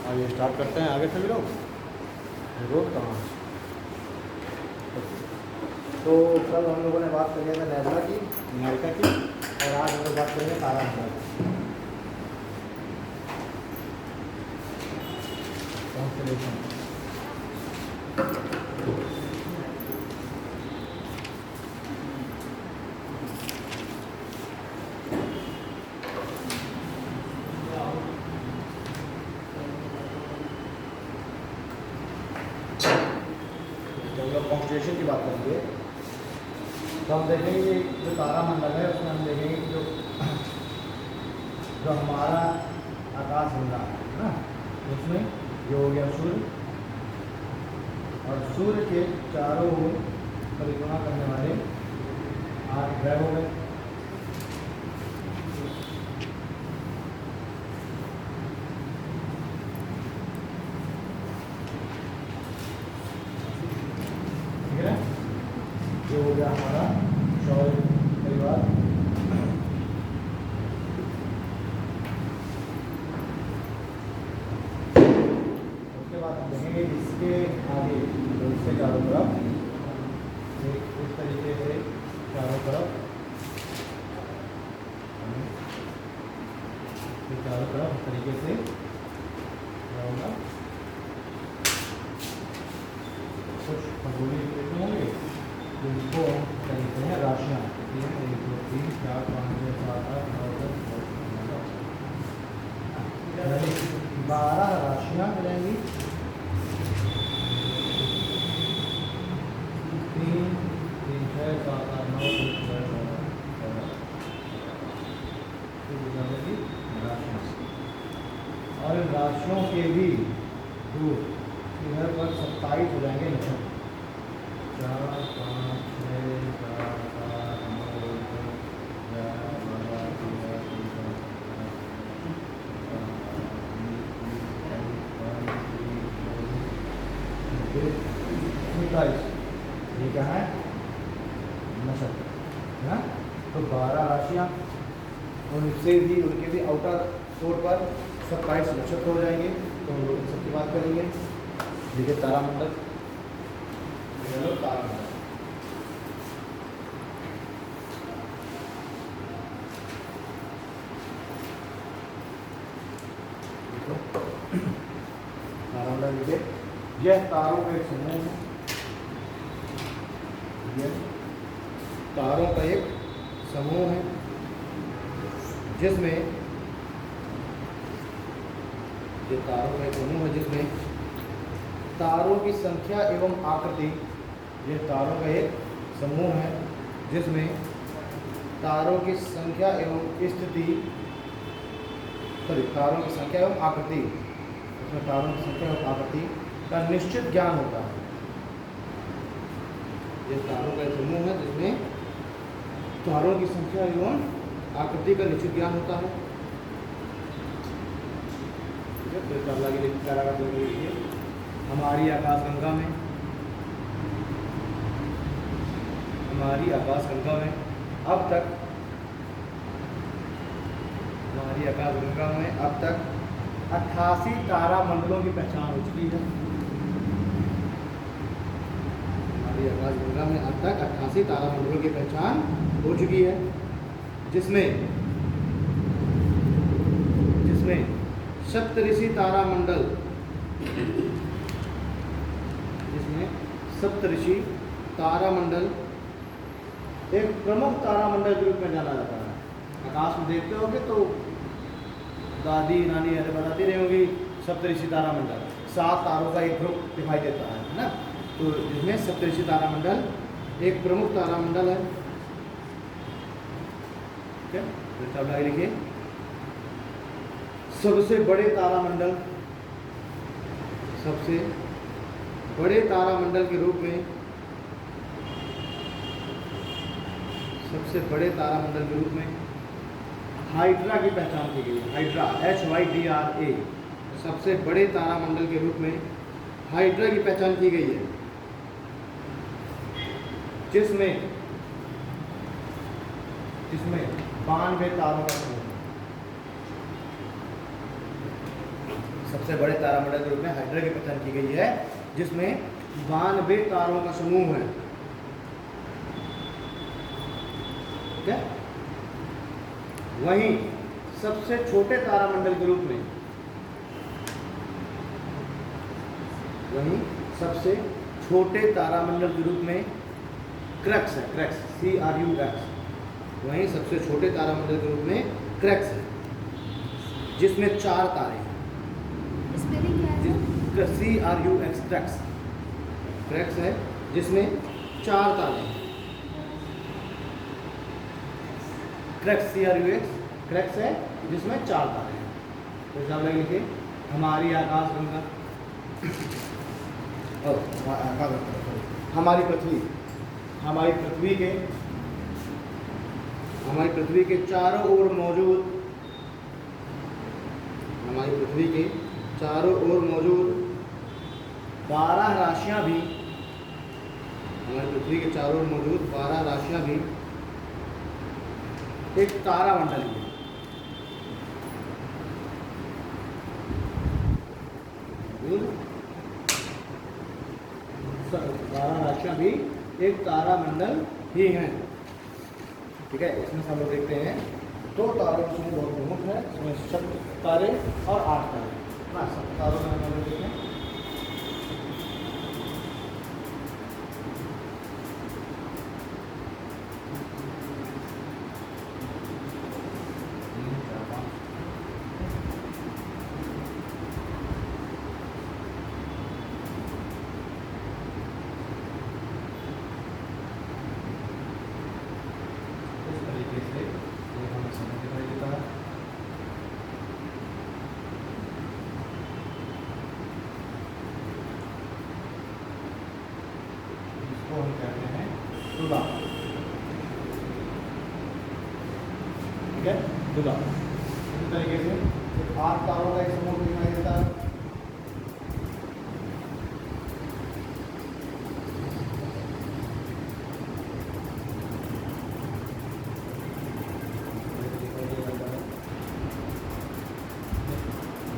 आइए स्टार्ट करते हैं। आगे सभी लोग रोड कहाँ है? तो कल हम लोगों ने बात करी है नेबुला की, अमेरिका की, और आज हम लोग बात करेंगे तारामंडल कॉन्स्टेलेशन। हम लोग कॉन्स्टेलेशन की बात करेंगे तो हम देखेंगे जो तारामंडल है उसमें हम देखेंगे कि जो हमारा आकाश गंगा है ना, उसमें ये हो गया सूर्य, और सूर्य के चारों ओर परिक्रमा करने वाले 8 ग्रह हो गए। ठीक है, ये हो गया हमारा सौर परिवार। उसके बाद हम देखेंगे इसके आगे तो इससे चारों तरफ इस तरीके से चारों तरफ इस तरीके से होगा। कुछ खगोलीय क्षेत्र होंगे जिनको कहते हैं राशियाँ। 1 2 3 4 5 6 7 8 9 10 12 राशियाँ मिलेंगी। 3 3 6 7 8 9 10 राशियाँ, और इन राशियों के भी दूर इधर पर 27 हो जाएंगे नक्षत्र। 4 5 6 7 8 9 10 ये क्या है? नक्षत्र है ना। तो 12 राशियाँ, उनसे भी उनके भी आउटर तौर पर 27 नक्षत्र हो जाएंगे। तो हम लोग इन सबकी बात करेंगे। देखिए तारामंडल, तारामंडल तारामंडल देखिए, यह तारों का एक समूह है। यह तारों का एक समूह है जिसमें ये तारों का एक समूह है जिसमें तारों की संख्या एवं आकृति। ये तारों का एक समूह है जिसमें तारों की संख्या एवं स्थिति, तारों की संख्या एवं आकृति, इसमें तारों की संख्या एवं आकृति का निश्चित ज्ञान होता है। ये तारों का एक समूह है जिसमें तारों की संख्या एवं आकृति का निश्चित ज्ञान होता है। हमारी आकाशगंगा में अब तक 88 तारामंडलों की पहचान हो चुकी है। हमारी आकाशगंगा में अब तक 88 तारामंडलों की पहचान हो चुकी है, जिसमें सप्तऋषि तारामंडल, एक प्रमुख तारामंडल के रूप में जाना जाता है। आकाश में देखते होंगे तो दादी नानी ऐसे बताती रही होगी सप्तऋषि तारामंडल, 7 तारों का एक ग्रुप दिखाई देता है ना। तो इसमें सप्तऋषि तारामंडल एक प्रमुख तारामंडल है। ठीक है, तो आगे लिखिए सबसे बड़े तारामंडल के रूप में हाइड्रा की पहचान की गई है। हाइड्रा HYDRA, सबसे बड़े तारामंडल के रूप में हाइड्रा की पहचान की गई है, जिसमें 92 तारों का समूह। सबसे बड़े तारामंडल के रूप में हाइड्रा की पहचान की गई है, जिसमें 92 तारों का समूह है। ठीक है। वहीं सबसे छोटे तारामंडल के रूप में, वहीं सबसे छोटे तारामंडल के रूप में क्रक्स है, क्रक्स CRUX। वहीं सबसे छोटे तारामंडल के रूप में क्रक्स है, जिसमें 4 तारे हैं। स्पेलिंग क्या है? CRUX, क्रक्स, क्रक्स है जिसमें 4 तारे हैं। क्रक्स CRUX, क्रक्स है जिसमें 4 तारे हैं। तो जब लगे लिखिए हमारी आकाशगंगा और हमारी पृथ्वी, हमारी पृथ्वी के चारों ओर मौजूद, हमारी पृथ्वी के चारों ओर मौजूद 12 राशियां भी, हमारी पृथ्वी के चारों ओर मौजूद 12 राशियां भी एक तारामंडल है। 12 राशियां भी एक तारामंडल ही हैं। ठीक है। इसमें हम लोग देखते हैं 2 तारों का समूह बहुत प्रमुख है, इसमें 7 तारे और 8 तारे। ना 7 तारों का हम लोग देखते हैं। हम कहते हैं तुला। ठीक है, तुला। इस तरीके से 8 तारों का एक समूह दिखाई देता है।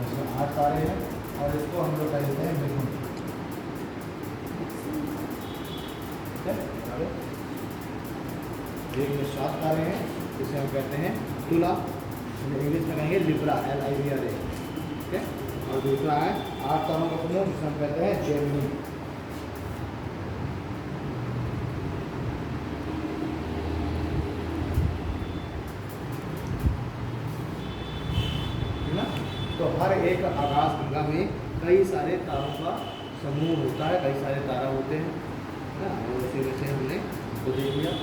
इसमें 8 तारे हैं और इसको हम लोग कह देते हैं मिथुन। एक में 7 तारे हैं जिसे हम कहते हैं तुला, इंग्लिश में कहेंगे लिब्रा, LIBRA। ठीक है। और दूसरा है 8 तारों का समूह जिसे हम कहते हैं जेमिनी। है ना। तो हर एक आकाशगंगा में कई सारे तारों का समूह होता है, कई सारे तारा होते हैं ना। और उसी में से हमने तो देख लिया।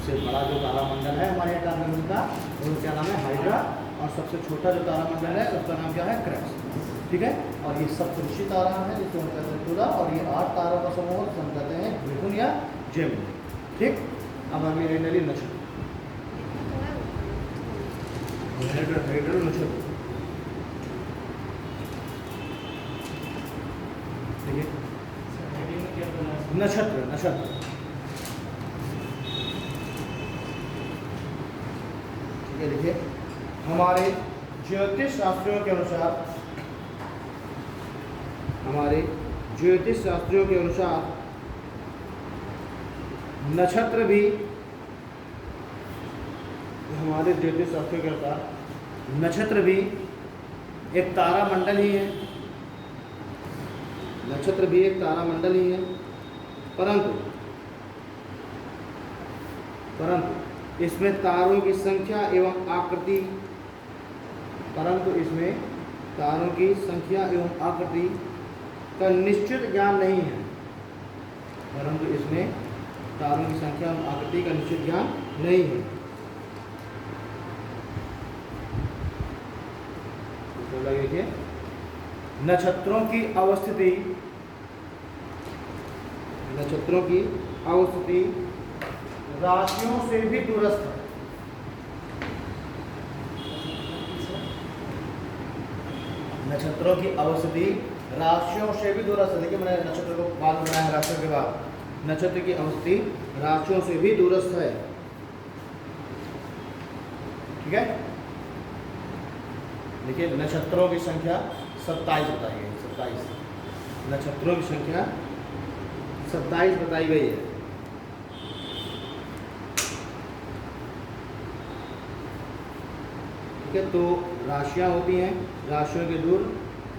सबसे बड़ा जो तारामंडल है हमारे आकाशगंगा का, उसका क्या नाम है? हाइड्रा। और सबसे छोटा जो तारामंडल है उसका नाम क्या है? क्रक्स। ठीक है। और ये सप्तऋषि तारा है जिसको हम कहते हैं तुला, और ये 8 तारों का समूह जिसे हम कहते हैं मिथुन या जेमिनी। ठीक। अब हमें रेनरी नक्षत्र, हाइड्रा नक्षत्र। देखिए नक्षत्र, नक्षत्र। ठीक है। देखिए हमारे ज्योतिष शास्त्रियों के अनुसार, हमारे ज्योतिष शास्त्रियों के अनुसार नक्षत्र भी, हमारे ज्योतिष शास्त्रियों के अनुसार नक्षत्र भी एक तारामंडल ही है। नक्षत्र भी एक तारामंडल ही है, परंतु इसमें तारों की संख्या एवं आकृति, परंतु इसमें तारों की संख्या एवं आकृति का निश्चित ज्ञान नहीं है। परंतु इसमें तारों की संख्या एवं आकृति का निश्चित ज्ञान नहीं है। तो देखिए नक्षत्रों की अवस्थिति, नक्षत्रों की अवस्थिति राशियों से भी दूरस्थ है। नक्षत्रों की अवस्थिति राशियों से भी दूरस्थ है। देखिए मैंने नक्षत्र को बाद में बनाया, राशियों के बाद। नक्षत्र की अवस्थिति राशियों से भी दूरस्थ है। ठीक है। देखिए नक्षत्रों की संख्या 27 बताई गई, 27 नक्षत्रों की संख्या 27 बताई गई है। ठीक है, तो राशियां होती हैं, राशियों से दूर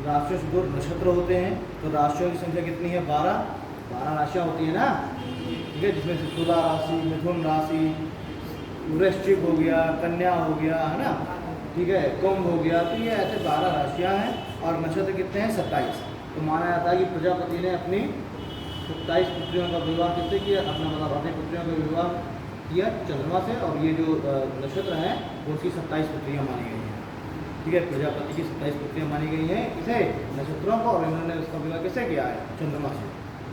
नक्षत्र होते हैं। तो राशियों की संख्या कितनी है? 12 राशियां होती है ना, ठीक है, जिसमें से तुला राशि, मिथुन राशि, वृश्चिक हो गया, कन्या हो गया, है ना, ठीक है, कुंभ हो गया। तो ये ऐसे 12 राशियां हैं और नक्षत्र कितने हैं? 27। तो माना जाता है कि प्रजापति ने अपनी 27 पुत्रियों का विवाह किससे किया? अपना मतलब अपनी पुत्रियों का विवाह किया चंद्रमा से, और ये जो नक्षत्र हैं वो उसकी 27 पुत्रियाँ मानी गई हैं। ठीक है, प्रजापति की 27 पुत्रियाँ मानी गई हैं किसे? नक्षत्रों को, और इन्होंने उसका विवाह किससे किया है? चंद्रमा से।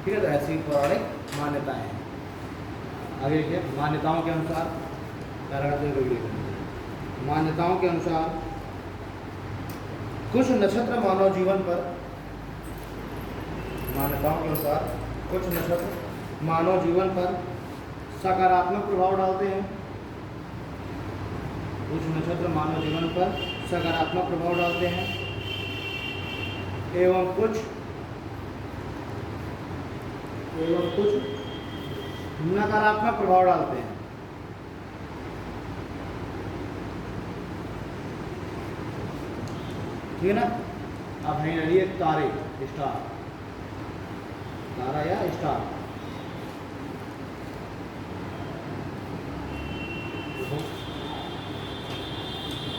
ठीक है, तो ऐसी पौराणिक मान्यताएँ हैं। आगे देखिए, मान्यताओं के अनुसार मान्यताओं के अनुसार कुछ नक्षत्र मानव जीवन पर सकारात्मक प्रभाव डालते हैं। कुछ नक्षत्र मानव जीवन पर सकारात्मक प्रभाव डालते हैं एवं कुछ नकारात्मक प्रभाव डालते हैं। ठीक है ना। अब है लड़िए तारे, स्टार, तारा या स्टार।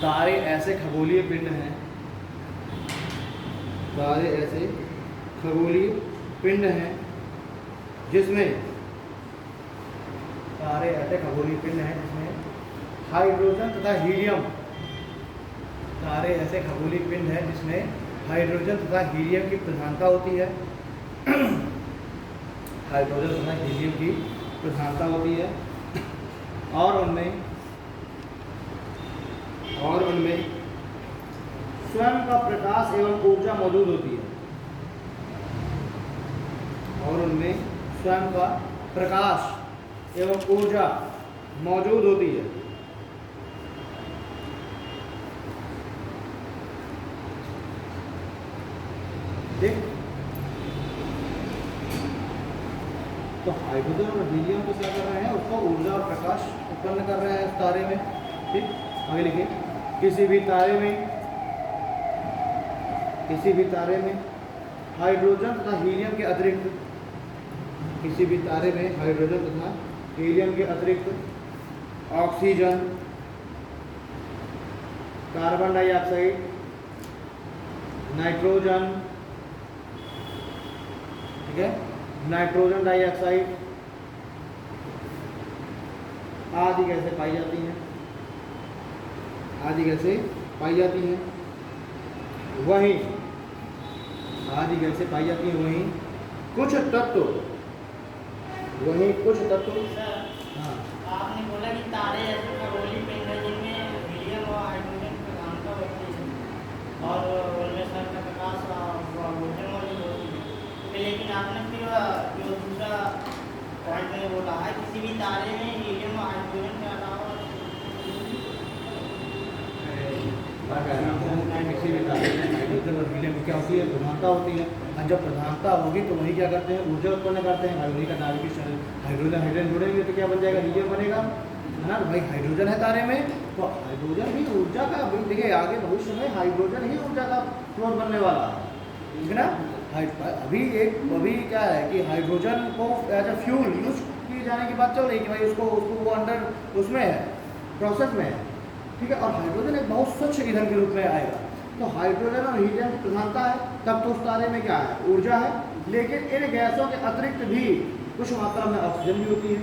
तारे ऐसे खगोलीय पिंड हैं, जिसमें हाइड्रोजन तथा हीलियम, तारे ऐसे खगोलीय पिंड हैं जिसमें हाइड्रोजन तथा हीलियम की प्रधानता होती है। हाइड्रोजन तथा हीलियम की प्रधानता होती है और उनमें स्वयं का प्रकाश एवं ऊर्जा मौजूद होती है। और उनमें स्वयं का प्रकाश एवं ऊर्जा मौजूद होती है। ठीक, तो हाइड्रोजन और हीलियम को क्या कर रहे हैं? उसको ऊर्जा और प्रकाश उत्पन्न कर रहे हैं इस तारे में। ठीक, आगे लिखिए, किसी भी तारे में हाइड्रोजन तथा हीलियम के अतिरिक्त, ऑक्सीजन, कार्बन डाइऑक्साइड, नाइट्रोजन, ठीक है, नाइट्रोजन डाइऑक्साइड आदि गैसें पाई जाती हैं। वहीं कुछ तत्व हाँ, आपने बोला कि तारे ऐसे खगोलीय पिंड है जिनमें हीलियम और हाइड्रोजन की प्रधानता होती है और उनमें स्वयं का प्रकाश और ऊर्जा मौजूद होती है। लेकिन आपने फिर जो दूसरा पॉइंट में बोला है, किसी भी तारे में हीलियम और हाइड्रोजन के अलावा किसी भी तारे में हाइड्रोजन और हीलियम की क्या होती है? प्रधानता होती है। और जब प्रधानता होगी तो वही क्या करते हैं? ऊर्जा उत्पन्न करते हैं। वही का नाभिक हाइड्रोजन जुड़ेंगे तो क्या बन जाएगा? हीलियम बनेगा, है ना। तो भाई हाइड्रोजन है तारे में, तो हाइड्रोजन ही ऊर्जा का, देखिए आगे भविष्य में हाइड्रोजन ही ऊर्जा का स्रोत बनने वाला है, ठीक है ना। अभी क्या है कि हाइड्रोजन को एज अ फ्यूल यूज किए जाने की बात चल रही है कि भाई उसको वो अंडर उसमें है, प्रोसेस में है, ठीक है। और हाइड्रोजन एक बहुत स्वच्छ ईंधन के रूप में आएगा। तो हाइड्रोजन और हीलियम की प्रधानता है, तब तो उस तारे में क्या है? ऊर्जा है। लेकिन इन गैसों के अतिरिक्त भी कुछ मात्रा में ऑक्सीजन भी होती है,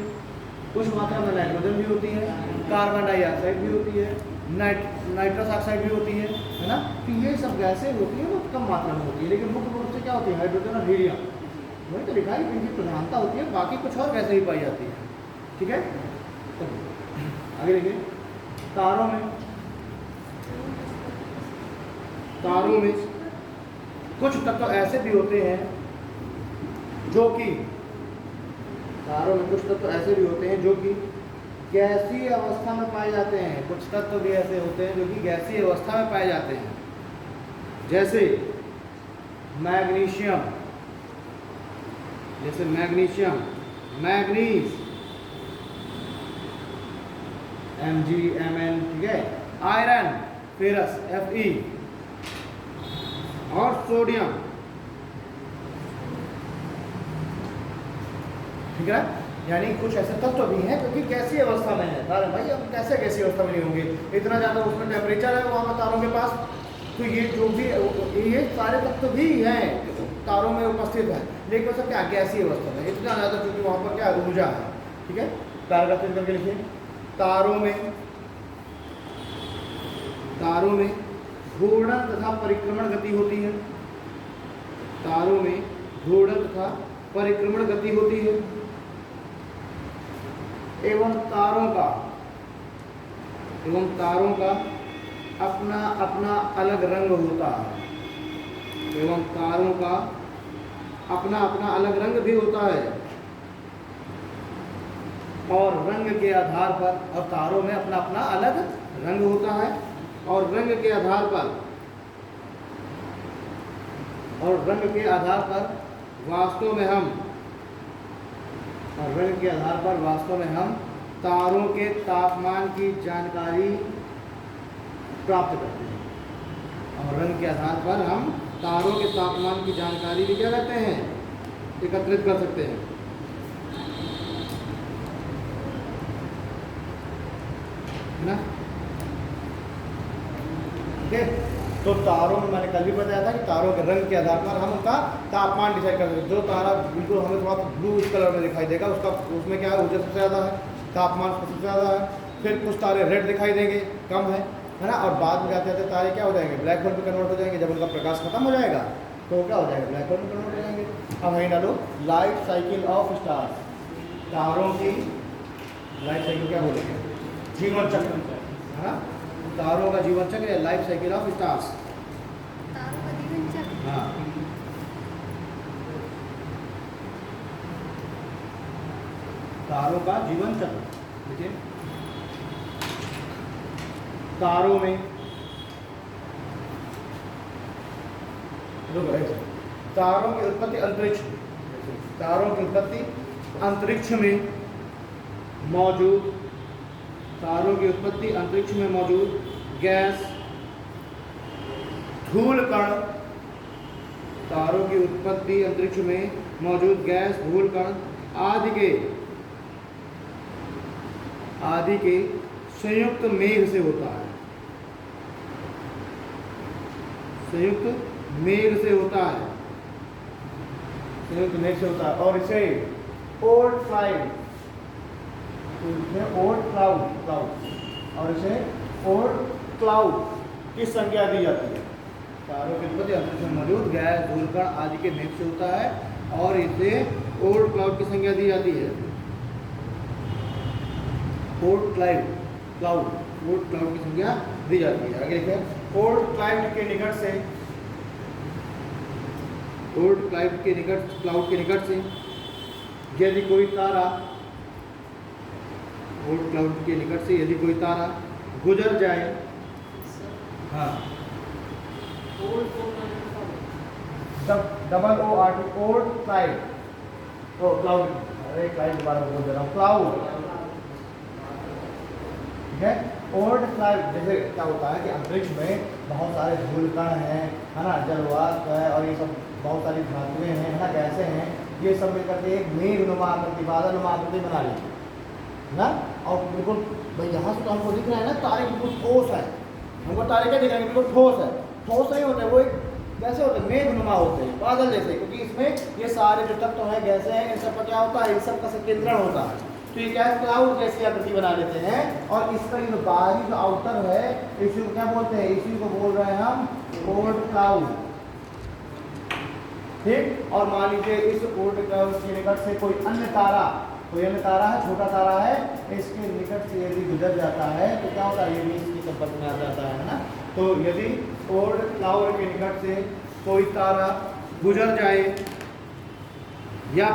कुछ मात्रा में नाइट्रोजन भी होती है, कार्बन डाइऑक्साइड भी होती है, नाइट्रस ऑक्साइड भी होती है ना। तो ये सब गैसें होती हैं, वो कम मात्रा में होती है, लेकिन मुख्य रूप से क्या होती है? हाइड्रोजन और हीलियम। वही तो लिखा है कि इनकी प्रधानता होती है, बाकी कुछ और गैसें ही पाई जाती है, ठीक है। तो आगे देखिए, तारों में कुछ तत्व ऐसे भी होते हैं जो कि गैसीय अवस्था में पाए जाते हैं। कुछ तत्व भी ऐसे होते हैं जो कि गैसीय अवस्था में पाए जाते हैं, जैसे मैग्नीशियम, मैग्नीज MgMn, ठीक है, आयरन फेरस Fe और सोडियम, ठीक है। यानी कुछ ऐसे तत्व भी हैं क्योंकि गैसीय अवस्था में है। तारे भाई हम कैसे गैसीय अवस्था में नहीं होंगे, इतना ज़्यादा उसमें टेम्परेचर है वहाँ पर तारों के पास, तो ये जो भी ये सारे तत्व भी हैं तारों में उपस्थित है, लेकिन सब क्या गैसीय अवस्था में, इतना ज़्यादा क्योंकि वहाँ पर क्या ऊर्जा है, ठीक है। पैराग्राफ फिर करके लिखिए, तारों में घूर्णन तथा परिक्रमण गति होती है। तारों में घूर्णन तथा परिक्रमण गति होती है एवं तारों का अपना अपना अलग रंग होता है। एवं तारों का अपना अपना अलग रंग भी होता है और रंग के आधार पर, और तारों में अपना अपना अलग रंग होता है और रंग के आधार पर वास्तव में हम तारों के तापमान की जानकारी प्राप्त करते हैं। और रंग के आधार पर हम तारों के तापमान की जानकारी भी क्या करते हैं, एकत्रित कर सकते हैं, है ना। ठीक है, तो तारों में मैंने कल भी बताया था कि तारों के रंग के आधार पर हम उनका तापमान डिसाइड कर सकते हैं। जो तारा बिल्कुल हमें थोड़ा ब्लू इस कलर में दिखाई देगा, उसमें क्या है, ऊर्जा सबसे ज़्यादा है, तापमान सबसे ज़्यादा है। फिर कुछ तारे रेड दिखाई देंगे, कम है ना। और बाद में जाते जाते तारे क्या हो जाएंगे, ब्लैक होल में कन्वर्ट हो जाएंगे। जब उनका प्रकाश खत्म हो जाएगा तो क्या हो जाएगा, ब्लैक होल में कन्वर्ट हो जाएंगे। अब वहीं डालो लाइफ साइकिल ऑफ स्टार्स, तारों की लाइफ साइकिल क्या बोलेंगे, जीवन चक्र, है ना। तारों का जीवन चक्र या लाइफ साइकिल ऑफ स्टार्स, तारों का जीवन चक्र। हाँ, तारों का जीवन चक्र। देखिए तारों में तारों की उत्पत्ति अंतरिक्ष, तारों की उत्पत्ति अंतरिक्ष में मौजूद, तारों की उत्पत्ति अंतरिक्ष में मौजूद गैस, धूल कण, तारों की उत्पत्ति अंतरिक्ष में मौजूद गैस, धूल कण आदि के संयुक्त मेघ से होता है, संयुक्त मेघ से होता है, संयुक्त मेघ से होता है। और इसे ओल्ड क्लाउड, और इसे ओल्ड क्लाउड की संज्ञा दी जाती है। तारों की उत्पत्ति अंतरिक्ष में मौजूद गैस, धूल कण आदि के मेघ से होता है और इसे ओल्ड क्लाउड की संज्ञा दी जाती है। ओल्ड क्लाउड की संज्ञा दी जाती है। आगे लिखें, ओल्ड क्लाउड के निकट से, ओल्ड क्लाउड के निकट से यदि कोई तारा, ओल्ड क्लाउड के निकट से यदि कोई तारा गुजर जाए, हाँ, OLD, ओल्ड क्लाउड, ओ क्लाउड, अरे क्लाउड दोबारा बोल दे रहा हूँ, क्लाउड, ठीक है। ओल्ड क्लाउड, जैसे क्या होता है कि अंतरिक्ष में बहुत सारे धूल कण हैं, है ना, जलवाष्प है और ये सब बहुत सारी धातुएं हैं, है ना, गैसें हैं, ये सब मिलकर के एक मेघ नुमा आकृति, बादल नुमा आकृति बना ली ना। और बिल्कुल भाई यहाँ से तो हमको दिख रहा है ना, तारे बिल्कुल ठोस है, हमको तारे क्या दिख रहे हैं, बिल्कुल ठोस है, ठोस नहीं होते, वो एक कैसे होते हैं, मेघ नुमा होते हैं, बादल जैसे, क्योंकि इसमें ये सारे जो तत्व हैं, गैसें हैं, इन सब का क्या होता है, इन सब का संकेंद्रण होता है। तो ये क्या है, क्लाउड जैसी आकृति बना लेते हैं। और इसका ये बाहरी जो आउटर है, इसी को क्या बोलते हैं, इसी को बोल रहे हैं हम ओल्ड क्लाउड, ठीक। और मान लीजिए इस ओल्ड क्लाउड के निकट से कोई अन्य तारा है, छोटा तारा है, इसके निकट से यदि गुजर जाता है तो क्या होता है, ये भी इसके संपर्क में आ जाता है ना। तो यदि ओल्ड क्लाउड के निकट से कोई तारा गुजर जाए या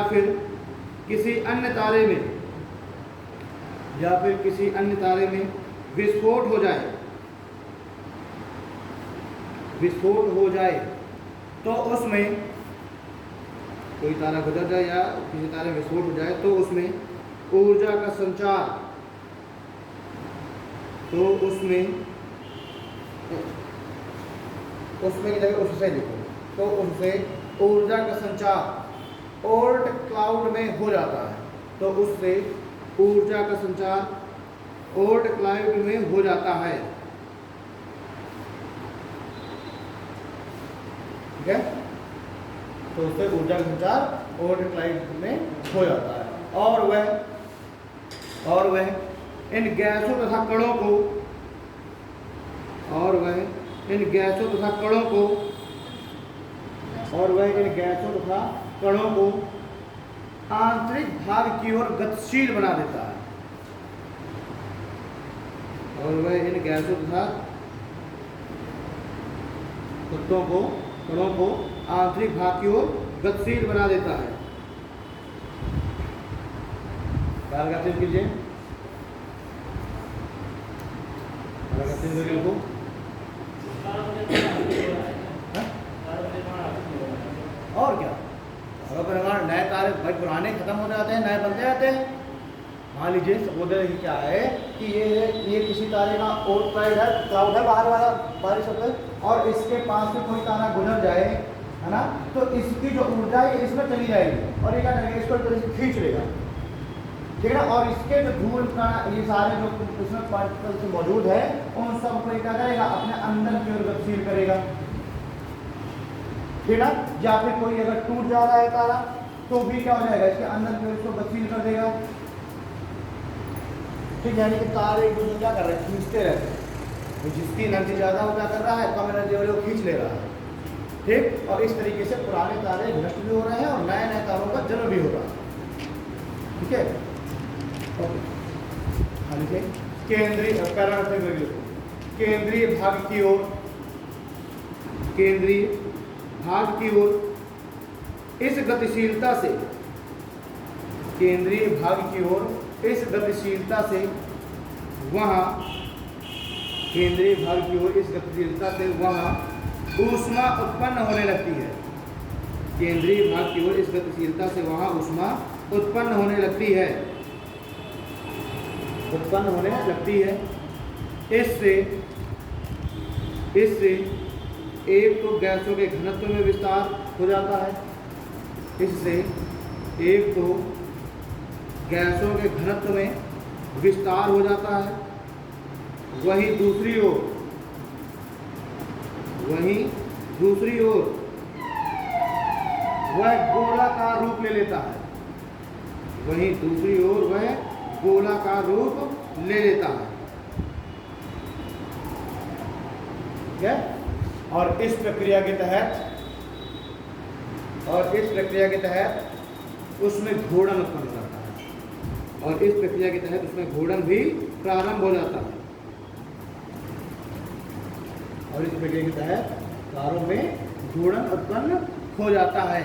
फिर किसी अन्य तारे में या फिर किसी अन्य तारे में विस्फोट हो जाए तो उसमें कोई तारा गुजर जाए या किसी तारे में विस्फोट हो जाए तो उसमें ऊर्जा का संचार उसमें की जगह उससे लिखो तो उससे ऊर्जा का संचार ओर्ट क्लाउड में हो जाता है। तो उससे ऊर्जा का संचार ओर्ट क्लाउड में हो जाता है। ठीक है, तो उससे ऊर्जा का संचार ओर्ट क्लाउड में हो जाता है। और वह इन गैसों तथा कणों को आंतरिक भाग की ओर गतिशील बना देता है। और वह इन गैसों तथा कणों को आंतरिक भाग की ओर गतिशील बना देता है। कीजिए को और क्या, अगर नए तारे भाई पुराने खत्म हो जाते हैं, नए बनते जाते हैं। मान लीजिए सपोज क्या है कि ये किसी तारे का ओर्ट क्लाउड है बाहर वाला बारिश होता है, और इसके पास से कोई तारा गुजर जाए, है ना, तो इसकी जो ऊर्जा है इसमें चली जाएगी और ये क्या करेगा, इसको खींच लेगा। ठीक है ना, और इसके जो धूल का ये सारे जो इसमें पार्टिकल्स मौजूद है उन सबको क्या करेगा, अपने अंदर की ओर गतिशील करेगा। ठीक है ना, या फिर कोई अगर टूट जा रहा है तारा तो भी क्या हो जाएगा, इसके अंदर की ओर इसको गतिशील कर देगा। ठीक, यानी कि तारे एक दूसरे क्या कर रहे हैं, खींचते रहते हैं। तो जिसकी एनर्जी ज़्यादा हो क्या कर रहा है, कम एनर्जी वाले को खींच ले रहा है। ठीक, और इस तरीके से पुराने तारे नष्ट भी हो रहे हैं और नए नए तारों का जन्म भी हो रहा है। ठीक है, ओके, हाँ लिखिए केंद्रीय भाग की ओर इस गतिशीलता से वहाँ ऊष्मा उत्पन्न होने लगती है। केंद्रीय भाग की ओर इस गतिशीलता से वहाँ ऊष्मा उत्पन्न होने लगती है। इससे एक तो गैसों के घनत्व में विस्तार हो जाता है। वहीं दूसरी ओर वह गोलाकार रूप ले लेता है। ठीक है, और इस प्रक्रिया के तहत उसमें घूर्णन उत्पन्न करता है, और इस प्रक्रिया के तहत उसमें घूर्णन भी प्रारंभ हो जाता है। और इस प्रक्रिया के तहत तारों में घूर्णन उत्पन्न हो जाता है।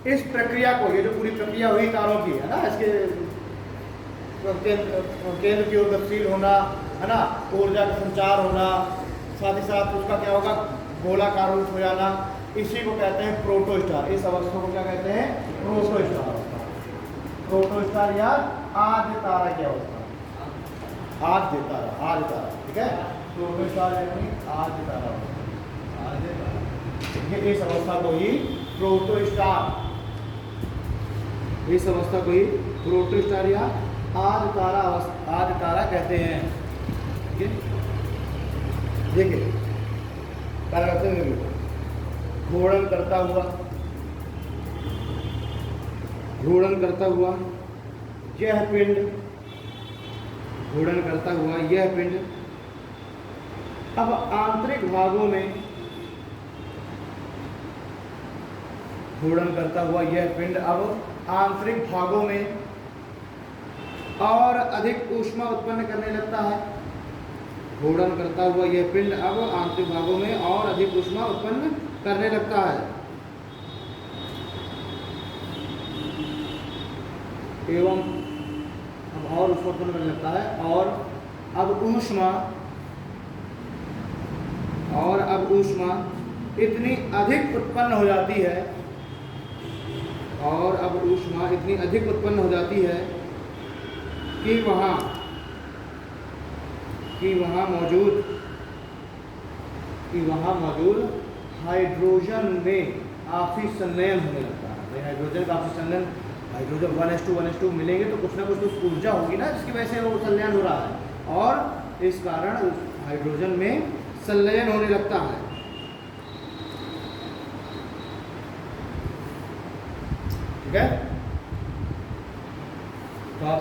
इस प्रक्रिया को, ये जो पूरी प्रक्रिया हुई तारों की, है ना, इसके केंद्र की ओर गतिशील होना, है ना, ऊर्जा का संचार होना, साथ ही साथ उसका क्या होगा, गोलाकार रूप हो जाना, इसी को कहते हैं प्रोटोस्टार। इस अवस्था को क्या कहते हैं, प्रोटोस्टार या आद्य तारा की अवस्था, आद्य तारा। ठीक है, प्रोटोस्टार यानी आद्य तारा। इस अवस्था को ही प्रोटोस्टार या आद्य तारा कहते हैं। ठीक है, देखिए घूर्णन करता हुआ यह पिंड अब आंतरिक भागों में और अधिक ऊष्मा उत्पन्न करने लगता है। एवं अब और ऊष्मा उत्पन्न करने लगता है और अब ऊष्मा इतनी अधिक उत्पन्न हो जाती है कि वहाँ मौजूद हाइड्रोजन में आपसी संलयन होने लगता है। हाइड्रोजन का आपसी संलयन, हाइड्रोजन 1s2 मिलेंगे तो कुछ ना कुछ तो ऊर्जा होगी ना जिसकी वजह से वो संलयन हो रहा है, और इस कारण हाइड्रोजन में संलयन होने लगता है। ठीक है, तो आप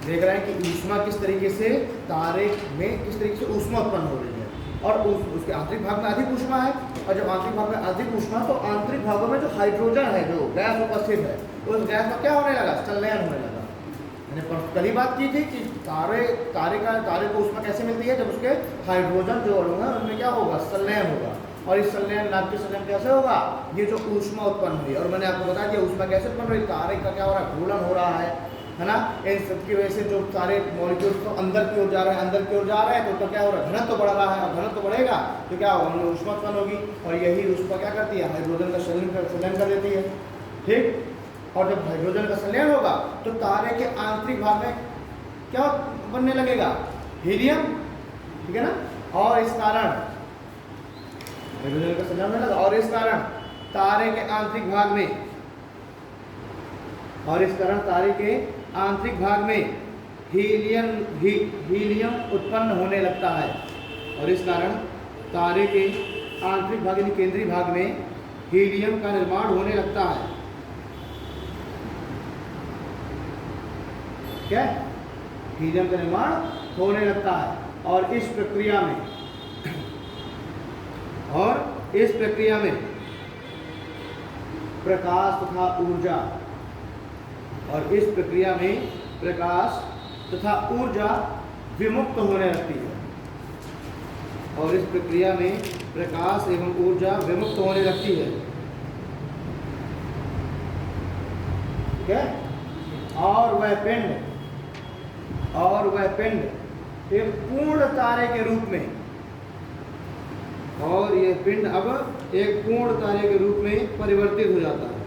देख रहे हैं कि ऊष्मा किस तरीके से तारे में किस तरीके से ऊष्मा उत्पन्न हो रही है, और उसके आंतरिक भाग में अधिक ऊष्मा है, और जब आंतरिक भाग में अधिक ऊष्मा तो आंतरिक भागों में जो हाइड्रोजन है, जो गैस उपस्थित है, तो उस गैस का क्या होने लगा, संलयन होने लगा। मैंने कल ही बात की थी कि तारे को ऊष्मा कैसे मिलती है, जब उसके हाइड्रोजन जो अणु है उनमें क्या होगा, संलयन होगा, और इस संलयन नाभिकीय संलयन कैसे होगा, ये जो ऊष्मा उत्पन्न हुई, और मैंने आपको बताया कि ऊष्मा कैसे उत्पन्न हुई, तारे का क्या हो रहा है, घूर्णन हो रहा है ना, इन सब की वजह से जो सारे मॉलिक्यूल्स तो अंदर की ओर जा रहे हैं, तो क्या हो रहा है, घनत्व बढ़ रहा है, और घनत्व बढ़ेगा तो क्या होगा, उनमें ऊष्मा उत्पन्न होगी, और यही ऊष्मा क्या करती है, हाइड्रोजन का संलयन कर देती है। ठीक, और जब हाइड्रोजन का संलयन होगा तो तारे के आंतरिक भाग में क्या बनने लगेगा, हीलियम। ठीक है ना, और इस कारण हाइड्रोजन का संलयन होने लगा, और इस कारण तारे के आंतरिक भाग में हीलियम उत्पन्न होने लगता है, और इस कारण तारे के आंतरिक भाग यानी केंद्रीय भाग में हीलियम का निर्माण होने लगता है। क्या, हीलियम का निर्माण होने लगता है, और इस प्रक्रिया में प्रकाश तथा ऊर्जा विमुक्त होने लगती है, और इस प्रक्रिया में प्रकाश एवं ऊर्जा विमुक्त होने लगती है। ठीक है, और वह पिंड एक पूर्ण तारे के रूप में, और यह पिंड अब एक पूर्ण तारे के रूप में परिवर्तित हो जाता है।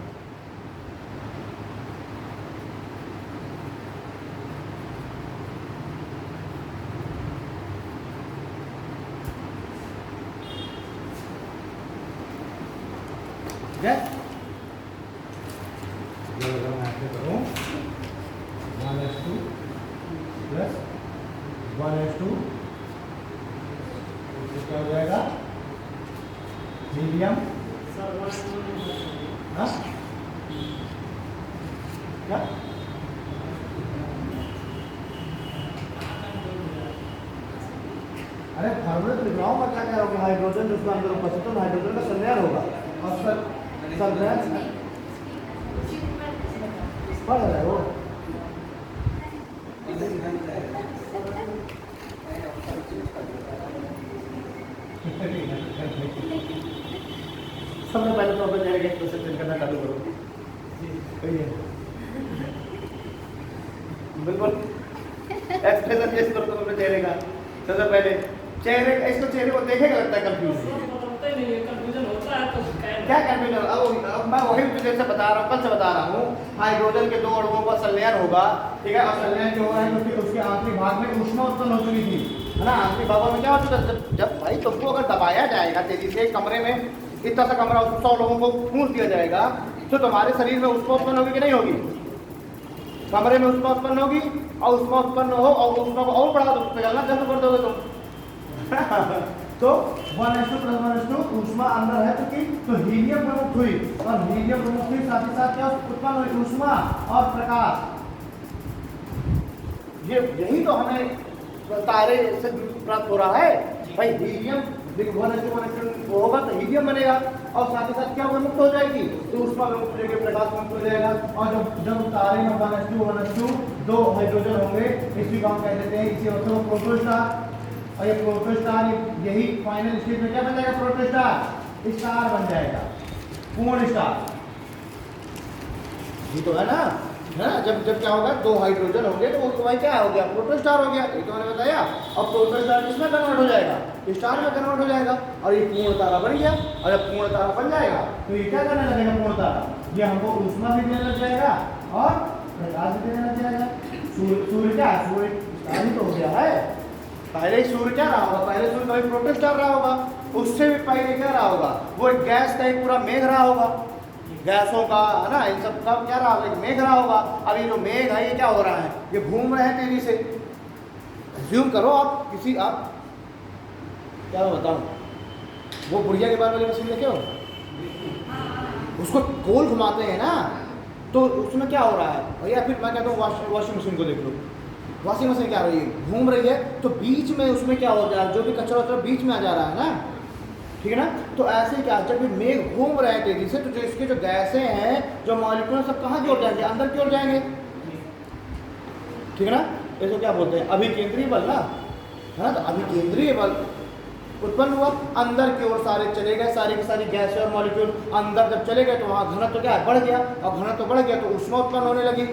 ठीक है, करूँ 1s2 प्लस 1s2 क्या हो जाएगा, हीलियम। हाँ क्या, अरे फार्मूला तो लिख रहा हूँ मैं, क्या कह रहा हूँ, हाइड्रोजन जिसको अंदर उपस्थित है हाइड्रोजन का संलयन होगा, और संलयन पढ़ रहे हो, सबसे पहले तो अपन जाएंगे एक्सप्रेशन करना चालू करो। बिल्कुल एक्सप्रेशन चेंज करो तो अपने चेहरे का, सबसे पहले चेहरे को देखेगा लगता है कंफ्यूज क्या कंफ्यूजन। अब मैं वही तुझे से बता रहा हूँ, कल से बता रहा हूँ, हाइड्रोजन के दो अणुओं का संलयन होगा। ठीक है, और संलयन जो हो रहा है तो उसके आंतरिक भाग में ऊष्मा उत्पन्न हो चुकी थी, है ना। आंतरिक भागों में क्या हो चुका, जब भाई तुमको अगर दबाया जाएगा तेजी से कमरे में, इतना सा कमरा 100 लोगों को फूंक दिया जाएगा, तो तुम्हारे शरीर में ऊष्मा उत्पन्न होगी कि नहीं होगी, कमरे में ऊष्मा उत्पन्न होगी, और ऊष्मा उत्पन्न हो और ऊष्मा को और बढ़ा दो, पिघलना चालू कर दोगे तुम। तो 1s2 + 1s2 ऊष्मा अंदर है क्योंकि, तो हीलियम प्रमुख हुई, और हीलियम प्रमुख हुई, साथ ही साथ क्या उत्पन्न हुई, ऊष्मा और प्रकाश। यही तो हमें तारे से प्राप्त हो रहा है भाई। हीलियम 1s2 होगा तो हीलियम बनेगा, और साथ ही साथ क्या विमुक्त हो जाएगी, तो ऊष्मा विमुक्त हो जाएगी, प्रकाश विमुक्त हो जाएगा। और जब तारे में 1s2 दो हाइड्रोजन होंगे, इसी को हम कह देते हैं, इसी मतलब प्रोटोस्टार। और ये प्रोटोस्टार यही फाइनल स्टेज में क्या बन जाएगा, प्रोटोस्टार स्टार बन जाएगा, पूर्ण स्टार। ये तो है ना, है ना। जब जब क्या होगा, 2 हाइड्रोजन होंगे तो वो भाई क्या हो गया, प्रोटॉन स्टार हो गया, ये तो मैंने बताया। और प्रोटॉन स्टार किसमें कन्वर्ट हो जाएगा, स्टार में कन्वर्ट हो जाएगा, और ये पूर्ण तारा बन गया। और जब पूर्ण तारा बन जाएगा तो ये क्या करने लगेगा, पूर्ण तारा ये हमको ऊष्मा भी देने लग जाएगा और प्रकाश भी देने लग जाएगा। सूर्य क्या है, सूर्य स्टार ही तो हो गया है। पहले सूर्य क्या रहा होगा, पहले सूर्य कभी प्रोटॉन स्टार रहा होगा, उससे भी पहले क्या रहा होगा, वो एक गैस का एक पूरा मेघ रहा होगा, गैसों का है ना, इन सब का क्या रहा होगा, एक मेघ रहा होगा। अब ये जो मेघ है ये क्या हो रहा है, ये घूम रहे हैं तेजी से। ज्यूम करो आप किसी, आप क्या बताऊं, वो बुढ़िया के बाद वाली मशीन देखे हो, उसको गोल घुमाते हैं ना, तो उसमें क्या हो रहा है, या फिर मैं कहता हूँ वॉशिंग मशीन को देख लो, वॉशिंग मशीन क्या हो रही है, घूम रही है, तो बीच में उसमें क्या हो जा रहा है, जो भी कचरा वचरा बीच में आ जा रहा है ना, ठीक है ना। तो ऐसे क्या, जब ये मेघ घूम रहे हैं तेजी से, तो जो इसके जो गैसें हैं, जो मॉलिक्यूल सब कहाँ की ओर जाएंगे, अंदर की ओर जाएंगे, ठीक है ना। इसको क्या बोलते हैं, अभिकेंद्रीय बल ना, है ना। तो अभिकेंद्रीय बल उत्पन्न हुआ, अंदर की ओर सारे चले गए, सारी की सारी गैसें और मॉलिक्यूल अंदर जब चले गए तो वहाँ घनत्व क्या है, बढ़ गया, और घनत्व बढ़ गया तो ऊष्मा उत्पन्न होने लगी,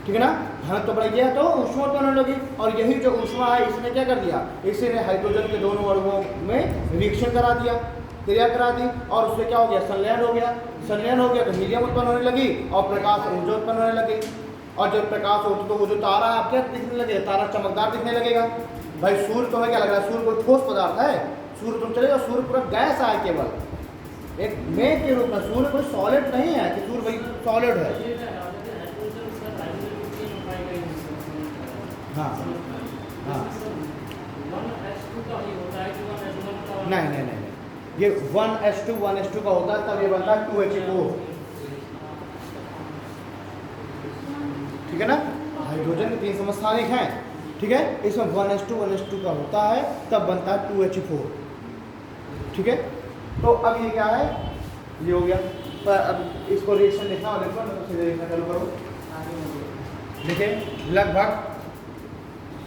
ठीक है ना। घनत्व बढ़ गया तो ऊष्मा उत्पन्न होने लगी, और यही जो ऊष्मा है इसने क्या कर दिया, इसी ने हाइड्रोजन के दोनों अणुओं में रिएक्शन करा दिया, क्रिया करा दी, और उससे क्या हो गया, संलयन हो गया। संलयन हो गया तो हीलियम उत्पन्न होने लगी और प्रकाश ऊर्जा उत्पन्न होने लगी। और जब प्रकाश होता तो वो जो तारा आप क्या दिखने लगे, तारा चमकदार दिखने लगेगा। भाई सूर्य तुम्हें क्या लग रहा है, सूर्य कोई ठोस पदार्थ है, सूर्य तुम चले जाओ, सूर्य पूरा गैस है, केवल एक मेघ के रूप में, सूर्य कोई सॉलिड नहीं है कि सूर्य भाई सॉलिड है। हाँ हाँ, नहीं नहीं नहीं, ये 1s2 का होता है, तब ये बनता है 2H2O, ठीक है ना। हाइड्रोजन के 3 समस्थानिक हैं, ठीक है, इसमें 1s2 का होता है, तब बनता है 2H4, ठीक है। तो अब ये क्या है, ये हो गया। पर अब इसको रिएक्शन लिखना और लिखो, सीधे लिखना चालू करो। देखिए लगभग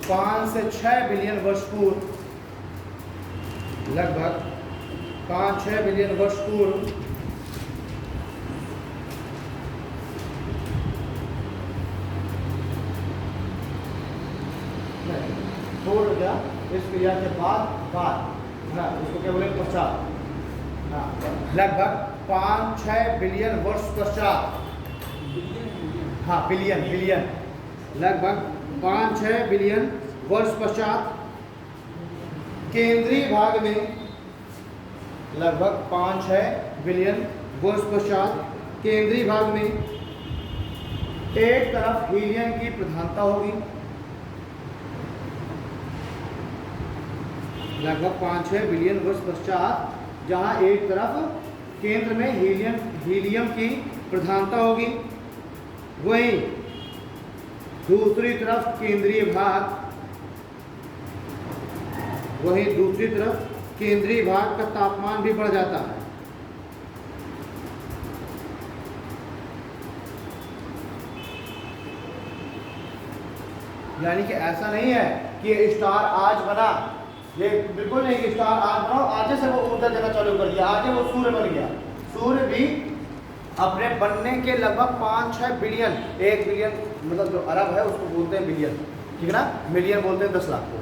5 से 6 बिलियन वर्ष पूर्व, लगभग 5-6 बिलियन वर्ष पूर्व पूर्व क्या, इस क्रिया के बाद ना, इसको क्या बोले, पश्चात, हाँ, लगभग 5-6 बिलियन वर्ष पश्चात, हाँ बिलियन, लगभग 5-6 बिलियन वर्ष पश्चात केंद्रीय भाग में, लगभग 5-6 बिलियन वर्ष पश्चात केंद्रीय भाग में एक तरफ हीलियम की प्रधानता होगी, लगभग 5-6 बिलियन वर्ष पश्चात, जहां एक तरफ केंद्र में हीलियम की प्रधानता होगी, वहीं दूसरी तरफ केंद्रीय भाग का तापमान भी बढ़ जाता है। यानी कि ऐसा नहीं है कि स्टार आज बना, ये बिल्कुल नहीं कि स्टार आज बनाओ, आज से वो ऊर्जा देना चालू कर दिया, आज वो सूर्य बन गया। सूर्य भी अपने बनने के लगभग 5-6 बिलियन, 1 बिलियन मतलब जो अरब है उसको बोलते हैं बिलियन, ठीक है ना। मिलियन बोलते हैं 10 लाख को,